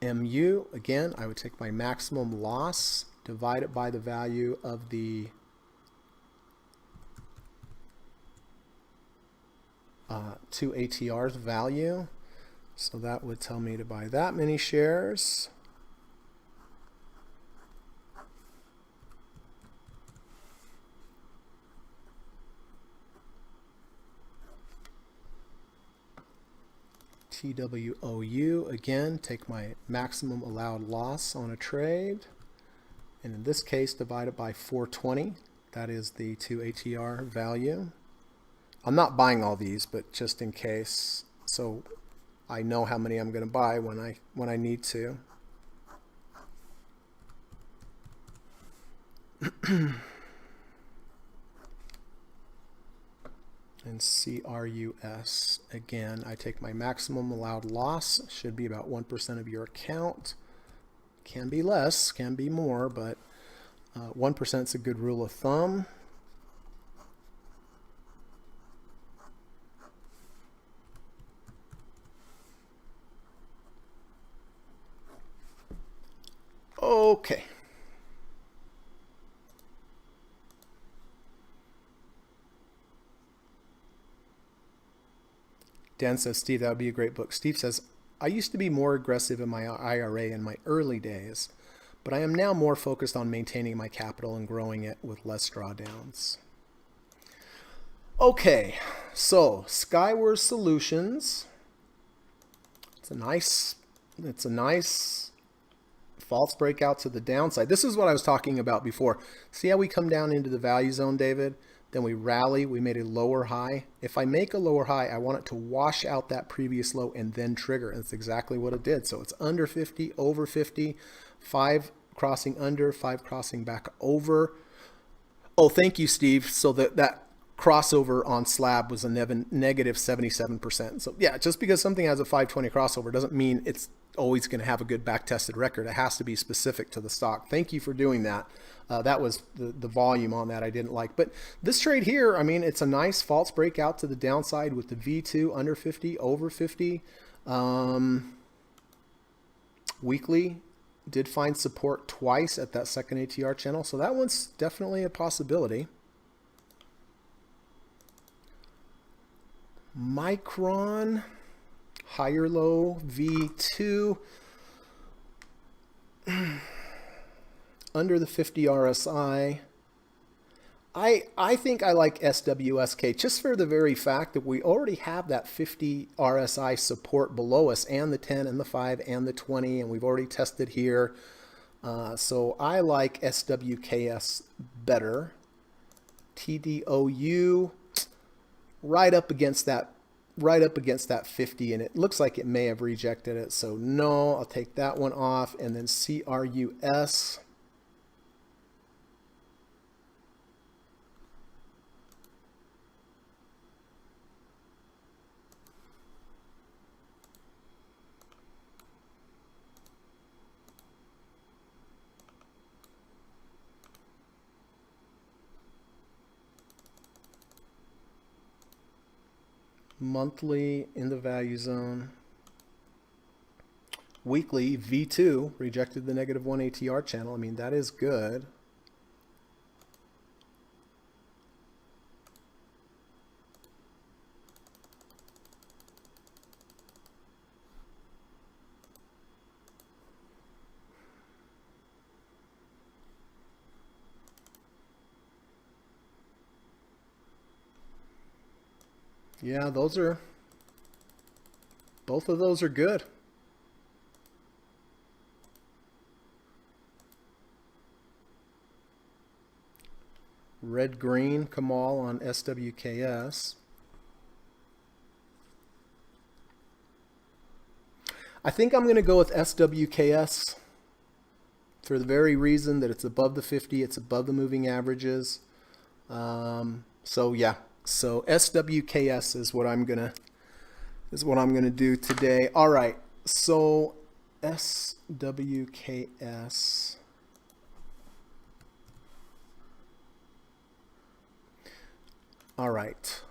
MU, again, I would take my maximum loss, divide it by the value of the two ATR's value. So that would tell me to buy that many shares. TWOU, again, take my maximum allowed loss on a trade, and in this case divide it by 420. That is the 2 ATR value. I'm not buying all these, but just in case, so I know how many I'm going to buy when I need to. And CRUS, again, I take my maximum allowed loss, should be about 1% of your account. Can be less, can be more, but 1% is a good rule of thumb. Okay. Dan says, Steve, that would be a great book. Steve says, I used to be more aggressive in my IRA in my early days, but I am now more focused on maintaining my capital and growing it with less drawdowns. Okay, so Skyward Solutions. It's a nice false breakout to the downside. This is what I was talking about before. See how we come down into the value zone, David? Then we rally, we made a lower high. If I make a lower high, I want it to wash out that previous low and then trigger. And that's exactly what it did. So it's under 50, over 50, 5 crossing under, 5 crossing back over. Oh, thank you, Steve. So that crossover on slab was a negative 77%. So yeah, just because something has a 520 crossover doesn't mean it's always going to have a good back tested record. It has to be specific to the stock. Thank you for doing that. That was the volume on that I didn't like. But this trade here, I mean, it's a nice false breakout to the downside with the V2 under 50, over 50. Weekly did find support twice at that second ATR channel. So that one's definitely a possibility. Micron, higher low, V2, under the 50 RSI. I think I like SWSK just for the very fact that we already have that 50 RSI support below us, and the 10 and the 5 and the 20, and we've already tested here. So I like SWKS better. TDOU, right up against that 50, and it looks like it may have rejected it, so no, I'll take that one off. And then CRUS, monthly in the value zone. Weekly, V2 rejected the -1 ATR channel. I mean, that is good. Yeah, both of those are good. Red green Kamal on SWKS. I think I'm going to go with SWKS for the very reason that it's above the 50, it's above the moving averages. So yeah. So SWKS is what I'm gonna do today. All right. So SWKS. All right.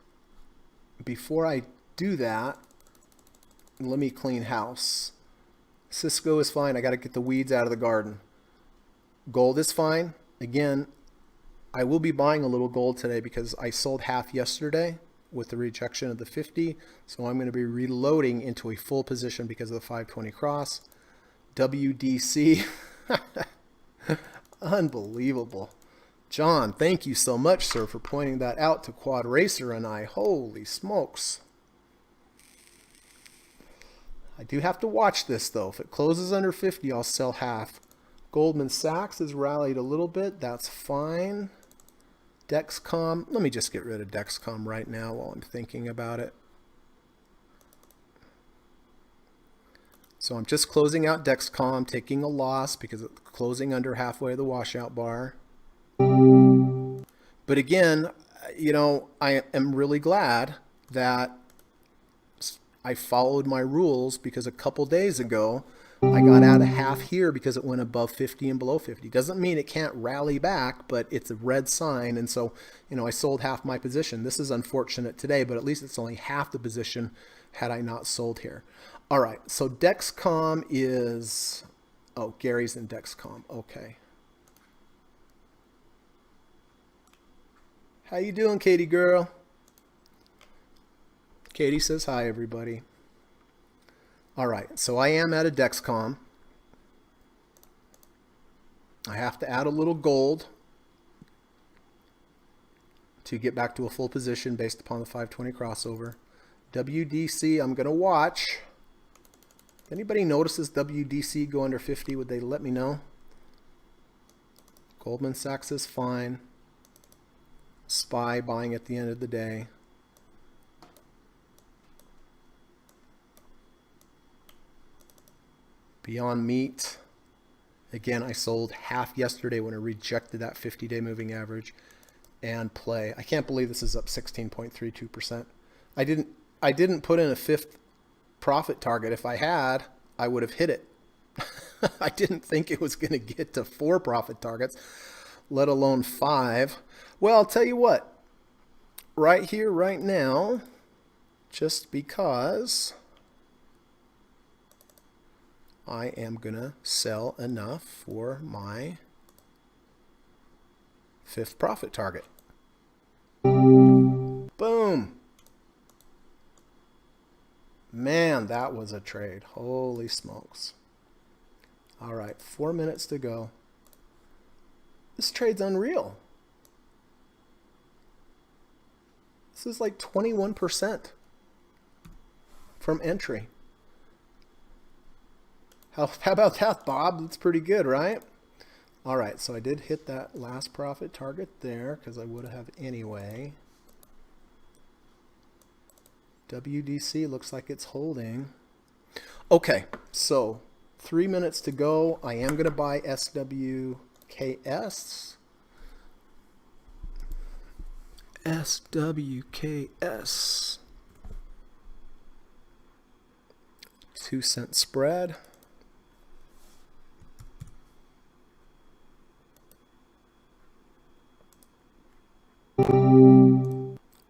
Before I do that, let me clean house. Cisco is fine. I got to get the weeds out of the garden. Gold is fine. Again, I will be buying a little gold today because I sold half yesterday with the rejection of the 50. So I'm going to be reloading into a full position because of the 520 cross. WDC. Unbelievable. John, thank you so much, sir, for pointing that out to Quad Racer and I. Holy smokes. I do have to watch this, though. If it closes under 50, I'll sell half. Goldman Sachs has rallied a little bit. That's fine. Dexcom. Let me just get rid of Dexcom right now while I'm thinking about it. So I'm just closing out Dexcom, taking a loss because it's closing under halfway of the washout bar. But again, you know, I am really glad that I followed my rules, because a couple days ago I got out of half here because it went above 50 and below 50. Doesn't mean it can't rally back, but it's a red sign. And so, you know, I sold half my position. This is unfortunate today, but at least it's only half the position had I not sold here. All right, so Dexcom is, oh, Gary's in Dexcom. Okay. How you doing, Katie girl? Katie says hi, everybody. All right, so I am at a Dexcom. I have to add a little gold to get back to a full position based upon the 520 crossover. WDC, I'm going to watch. If anybody notices WDC go under 50, would they let me know? Goldman Sachs is fine. SPY buying at the end of the day. Beyond Meat. Again, I sold half yesterday when it rejected that 50-day moving average. and play. I can't believe this is up 16.32%. I didn't put in a fifth profit target. If I had, I would have hit it. I didn't think it was going to get to 4 profit targets, let alone 5. Well, I'll tell you what, right here, right now, just because I am going to sell enough for my 5th profit target. Boom. Man, that was a trade. Holy smokes. All right, 4 minutes to go. This trade's unreal. This is like 21% from entry. How about that, Bob? That's pretty good, right? All right, so I did hit that last profit target there because I would have anyway. WDC looks like it's holding. Okay, so 3 minutes to go. I am going to buy SWKS. SWKS. 2-cent spread.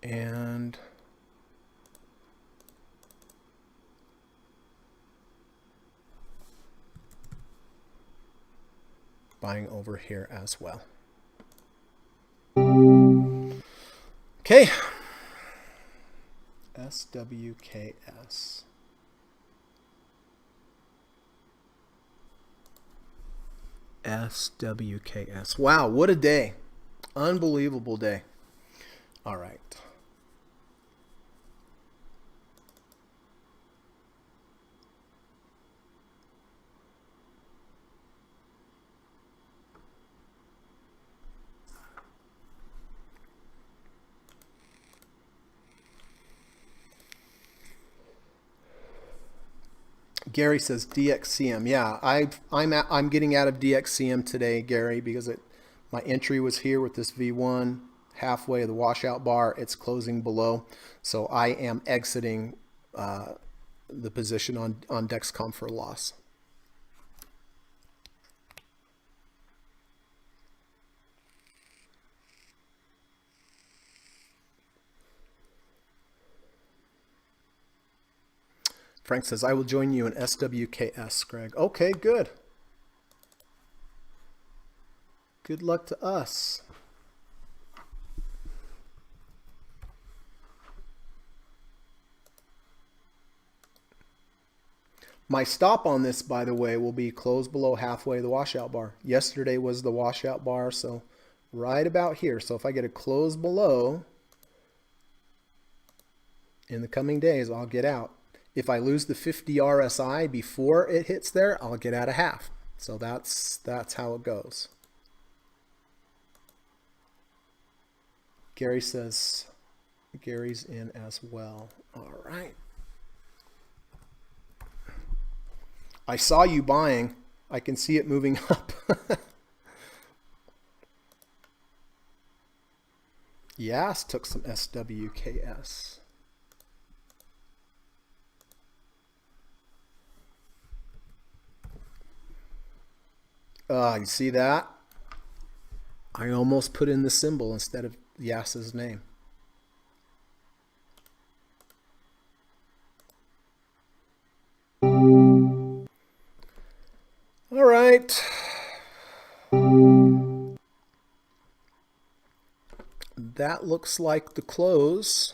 And buying over here as well. Okay. SWKS. SWKS. Wow, what a day. Unbelievable day. All right. Gary says DXCM. Yeah, I'm getting out of DXCM today, Gary, because my entry was here with this V1 halfway of the washout bar. It's closing below, so I am exiting the position on Dexcom for loss. Frank says, I will join you in SWKS, Greg. Okay, good. Good luck to us. My stop on this, by the way, will be close below halfway the washout bar. Yesterday was the washout bar, so right about here. So if I get a close below in the coming days, I'll get out. If I lose the 50 RSI before it hits there, I'll get out of half. So that's how it goes. Gary says Gary's in as well. All right. I saw you buying. I can see it moving up. Yes, took some SWKS. You see that? I almost put in the symbol instead of Yas's name. All right. That looks like the close.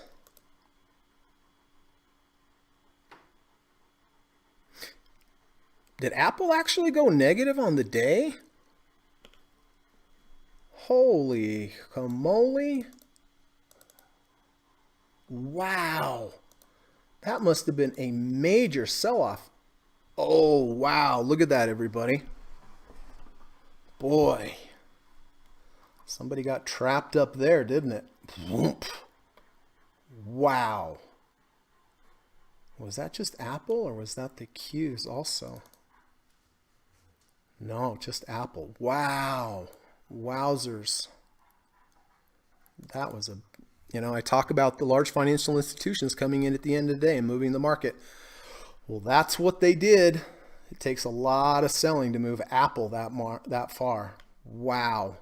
Did Apple actually go negative on the day? Holy camole. Wow. That must have been a major sell-off. Oh, wow. Look at that, everybody. Boy. Somebody got trapped up there, didn't it? Wow. Was that just Apple or was that the Qs also? No, just Apple. Wow. Wowzers. That was a, I talk about the large financial institutions coming in at the end of the day and moving the market. Well, that's what they did. It takes a lot of selling to move Apple that far. Wow.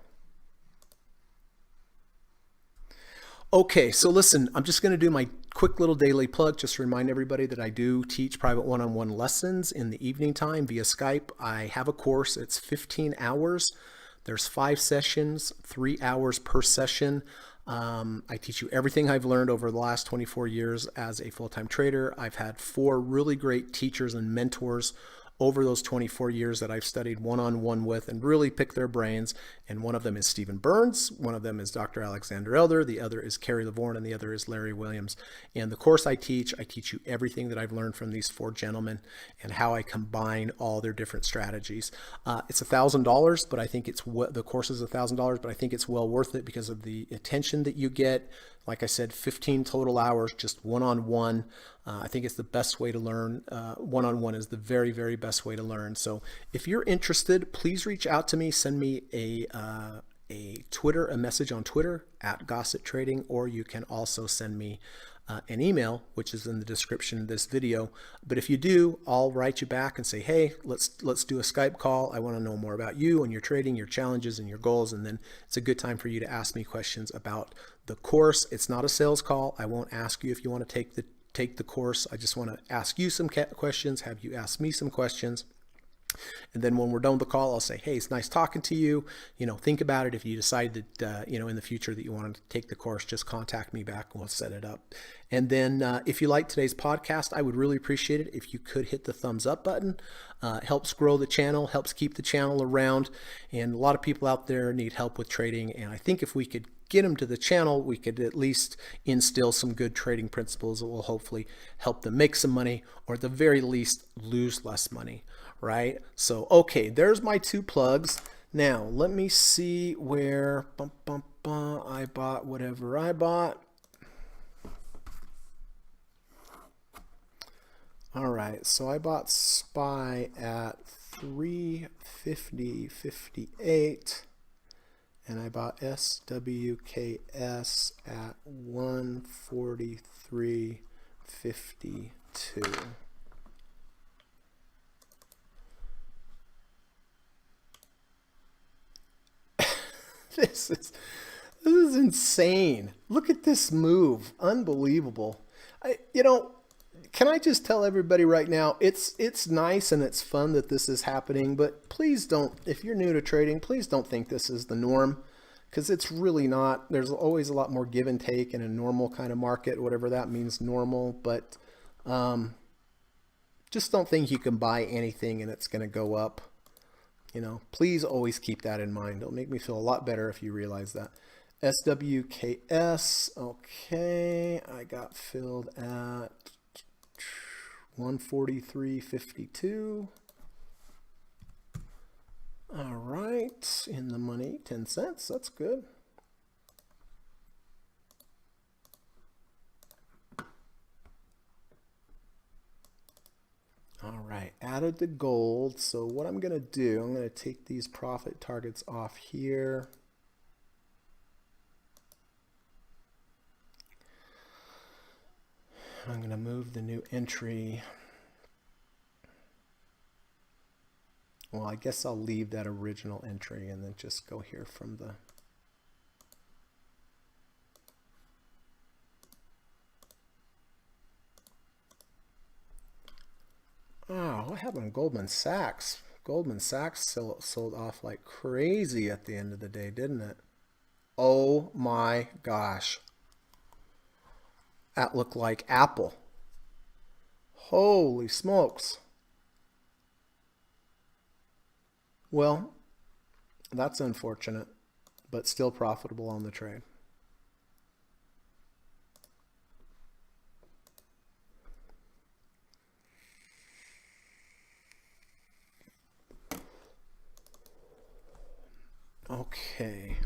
Okay, so listen, I'm just going to do my quick little daily plug just to remind everybody that I do teach private one-on-one lessons in the evening time via Skype. I have a course, it's 15 hours. There's 5 sessions, 3 hours per session. I teach you everything I've learned over the last 24 years as a full-time trader. I've had 4 really great teachers and mentors over those 24 years that I've studied one-on-one with and really picked their brains. And one of them is Stephen Burns, one of them is Dr. Alexander Elder, the other is Kerry Lavorne, and the other is Larry Williams. And the course I teach you everything that I've learned from these 4 gentlemen and how I combine all their different strategies. It's $1,000, but I think the course is $1,000, but I think it's well worth it because of the attention that you get. Like I said, 15 total hours, just one-on-one. I think it's the best way to learn. One-on-one is the very, very best way to learn. So if you're interested, please reach out to me. Send me a message on Twitter at Gossett Trading, or you can also send me an email, which is in the description of this video. But if you do, I'll write you back and say, hey, let's do a Skype call. I want to know more about you and your trading, your challenges and your goals. And then it's a good time for you to ask me questions about the course. It's not a sales call. I won't ask you if you want to take the course. I just want to ask you some questions, have you ask me some questions. And then when we're done with the call, I'll say, hey, it's nice talking to you. Think about it. If you decide that, in the future that you want to take the course, just contact me back and we'll set it up. And then if you like today's podcast, I would really appreciate it if you could hit the thumbs up button. Helps grow the channel, helps keep the channel around. And a lot of people out there need help with trading. And I think if we could get them to the channel, we could at least instill some good trading principles that will hopefully help them make some money, or at the very least lose less money, right? So, okay, there's my 2 plugs. Now, let me see where I bought whatever I bought. All right, so I bought SPY at 350.58. And I bought SWKS at 143.52. This is insane. Look at this move. Unbelievable. Can I just tell everybody right now, it's nice and it's fun that this is happening, but please don't, if you're new to trading, please don't think this is the norm, because it's really not. There's always a lot more give and take in a normal kind of market, whatever that means, normal, but just don't think you can buy anything and it's going to go up. Please always keep that in mind. It'll make me feel a lot better if you realize that. SWKS, okay, I got filled at 143.52. All right, in the money, 10 cents. That's good. All right, added the gold. So what I'm going to do, I'm going to take these profit targets off here. I'm going to move the new entry. Well, I guess I'll leave that original entry and then just go here from the what happened to Goldman Sachs? Goldman Sachs sold off like crazy at the end of the day, didn't it? Oh my gosh. That looked like Apple. Holy smokes. Well, that's unfortunate, but still profitable on the trade. Okay.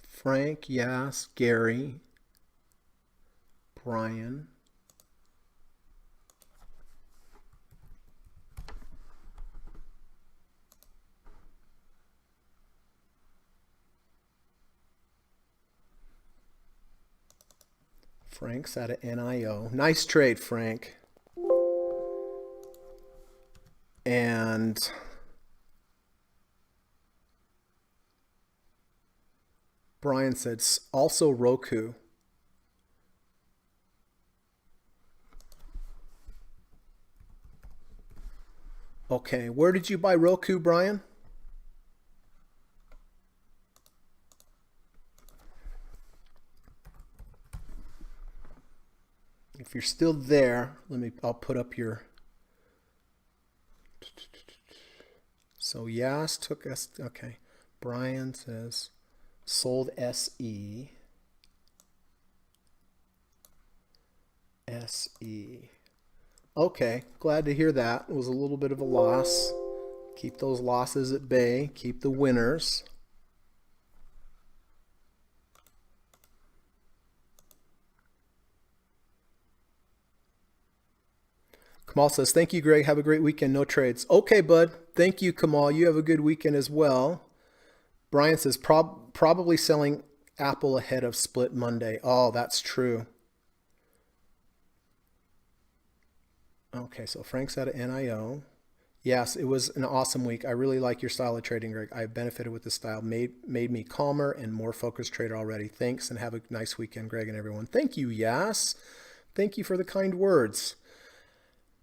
Frank, yes, Gary, Brian, Frank's out of NIO. Nice trade, Frank. And Brian said also Roku. Okay, where did you buy Roku, Brian? If you're still there, I'll put up your. So Yas took us. Okay, Brian says sold SE. SE. Okay, glad to hear that. It was a little bit of a loss. Keep those losses at bay. Keep the winners. Kamal says, thank you, Greg. Have a great weekend. No trades. Okay, bud. Thank you, Kamal. You have a good weekend as well. Brian says, probably selling Apple ahead of Split Monday. Oh, that's true. Okay, so Frank's out of NIO. Yes, it was an awesome week. I really like your style of trading, Greg. I benefited with this style. Made me calmer and more focused trader already. Thanks, and have a nice weekend, Greg and everyone. Thank you, Yas. Thank you for the kind words.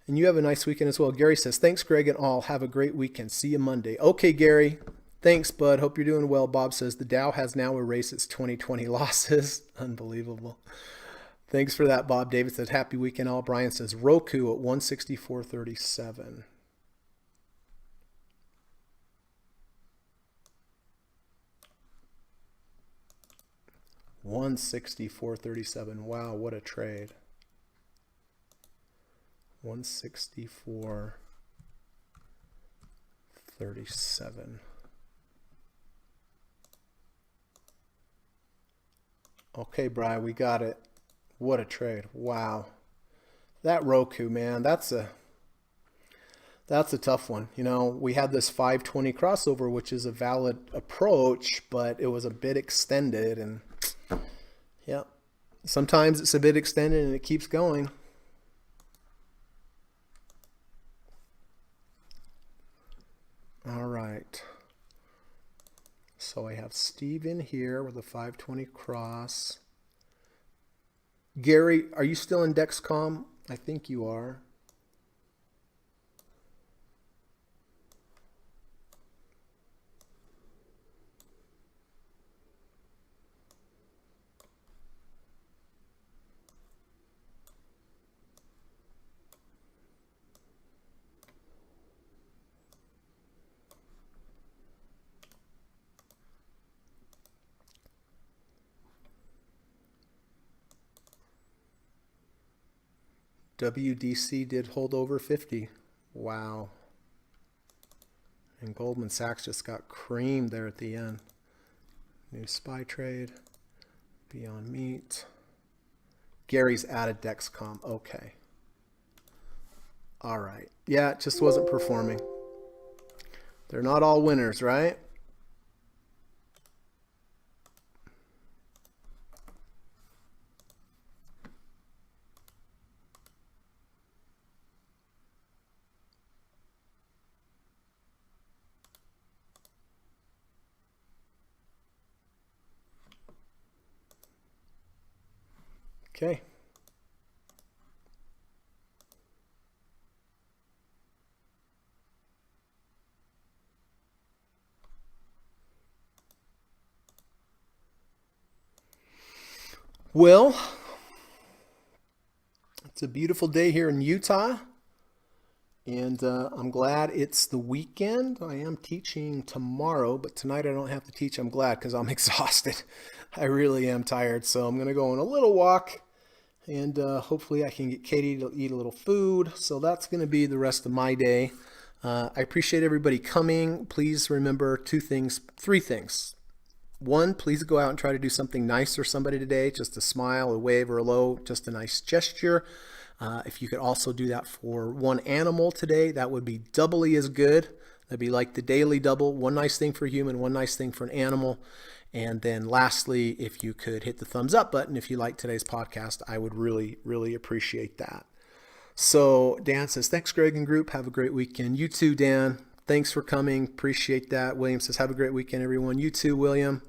And you have a nice weekend as well. Gary says, thanks, Greg, and all. Have a great weekend. See you Monday. Okay, Gary. Thanks, bud. Hope you're doing well. Bob says, the Dow has now erased its 2020 losses. Unbelievable. Thanks for that, Bob. David says, happy weekend, all. Brian says, Roku at 164.37. $164.37. Wow, what a trade. 164.37. Okay, Brian, we got it. What a trade. Wow. That Roku, man, that's a tough one. You know, we had this 520 crossover, which is a valid approach, but it was a bit extended, and yeah, sometimes it's a bit extended and it keeps going. All right. So I have Steve in here with a 520 cross. Gary, are you still in Dexcom? I think you are. WDC did hold over 50. Wow. And Goldman Sachs just got creamed there at the end. New SPY trade. Beyond Meat. Gary's added Dexcom. Okay. All right. Yeah, it just wasn't performing. They're not all winners, right? Okay. Well, it's a beautiful day here in Utah, and I'm glad it's the weekend. I am teaching tomorrow, but tonight I don't have to teach. I'm glad because I'm exhausted. I really am tired, so I'm going to go on a little walk, and hopefully I can get Katie to eat a little food. So that's going to be the rest of my day. I appreciate everybody coming. Please remember three things. One, please go out and try to do something nice for somebody today. Just a smile, a wave, or a hello, just a nice gesture. If you could also do that for one animal today, that would be doubly as good. That'd be like the daily double. One nice thing for a human, one nice thing for an animal. And then lastly, if you could hit the thumbs up button if you like today's podcast, I would really, really appreciate that. So Dan says, thanks, Greg and group. Have a great weekend. You too, Dan. Thanks for coming. Appreciate that. William says, have a great weekend, everyone. You too, William.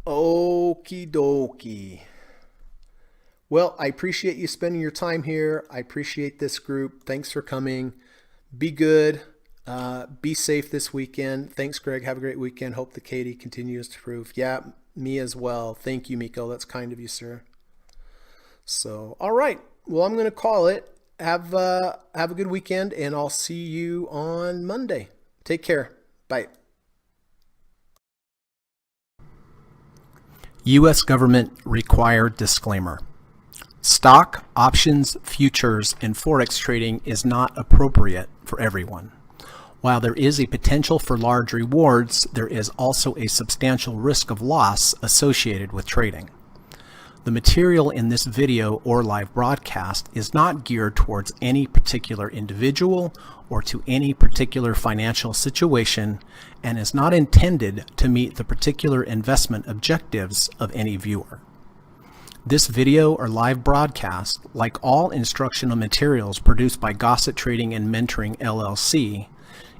Okie dokie. Well, I appreciate you spending your time here. I appreciate this group. Thanks for coming. Be good. Be safe this weekend. Thanks, Greg. Have a great weekend. Hope the Katie continues to improve. Yeah, me as well. Thank you, Miko. That's kind of you, sir. So, all right. Well, I'm going to call it. Have a good weekend, and I'll see you on Monday. Take care. Bye. U.S. government required disclaimer. Stock, options, futures, and forex trading is not appropriate for everyone. While there is a potential for large rewards, there is also a substantial risk of loss associated with trading. The material in this video or live broadcast is not geared towards any particular individual or to any particular financial situation and is not intended to meet the particular investment objectives of any viewer. This video or live broadcast, like all instructional materials produced by Gossett Trading and Mentoring LLC,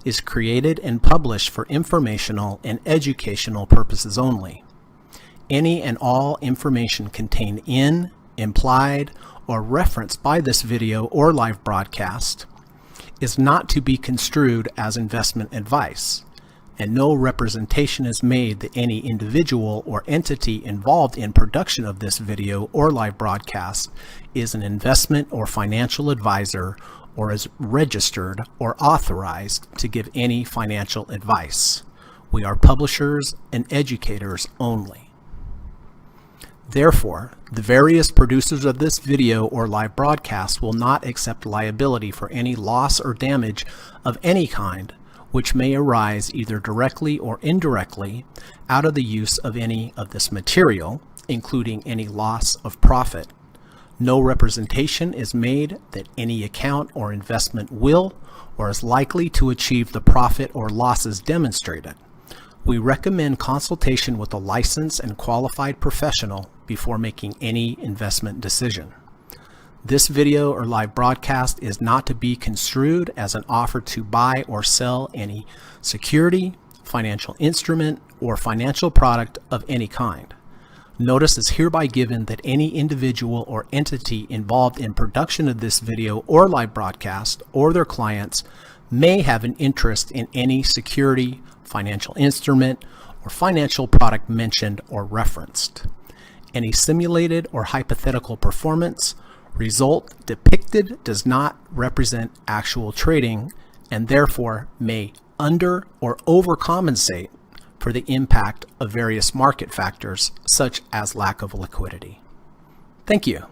is created and published for informational and educational purposes only. Any and all information contained in, implied, or referenced by this video or live broadcast is not to be construed as investment advice, and no representation is made that any individual or entity involved in production of this video or live broadcast is an investment or financial advisor or is registered or authorized to give any financial advice. We are publishers and educators only. Therefore, the various producers of this video or live broadcast will not accept liability for any loss or damage of any kind which may arise either directly or indirectly out of the use of any of this material, including any loss of profit. No representation is made that any account or investment will or is likely to achieve the profit or losses demonstrated. We recommend consultation with a licensed and qualified professional before making any investment decision. This video or live broadcast is not to be construed as an offer to buy or sell any security, financial instrument, or financial product of any kind. Notice is hereby given that any individual or entity involved in production of this video or live broadcast or their clients may have an interest in any security, financial instrument, or financial product mentioned or referenced. Any simulated or hypothetical performance result depicted does not represent actual trading and therefore may under or overcompensate for the impact of various market factors such as lack of liquidity. Thank you.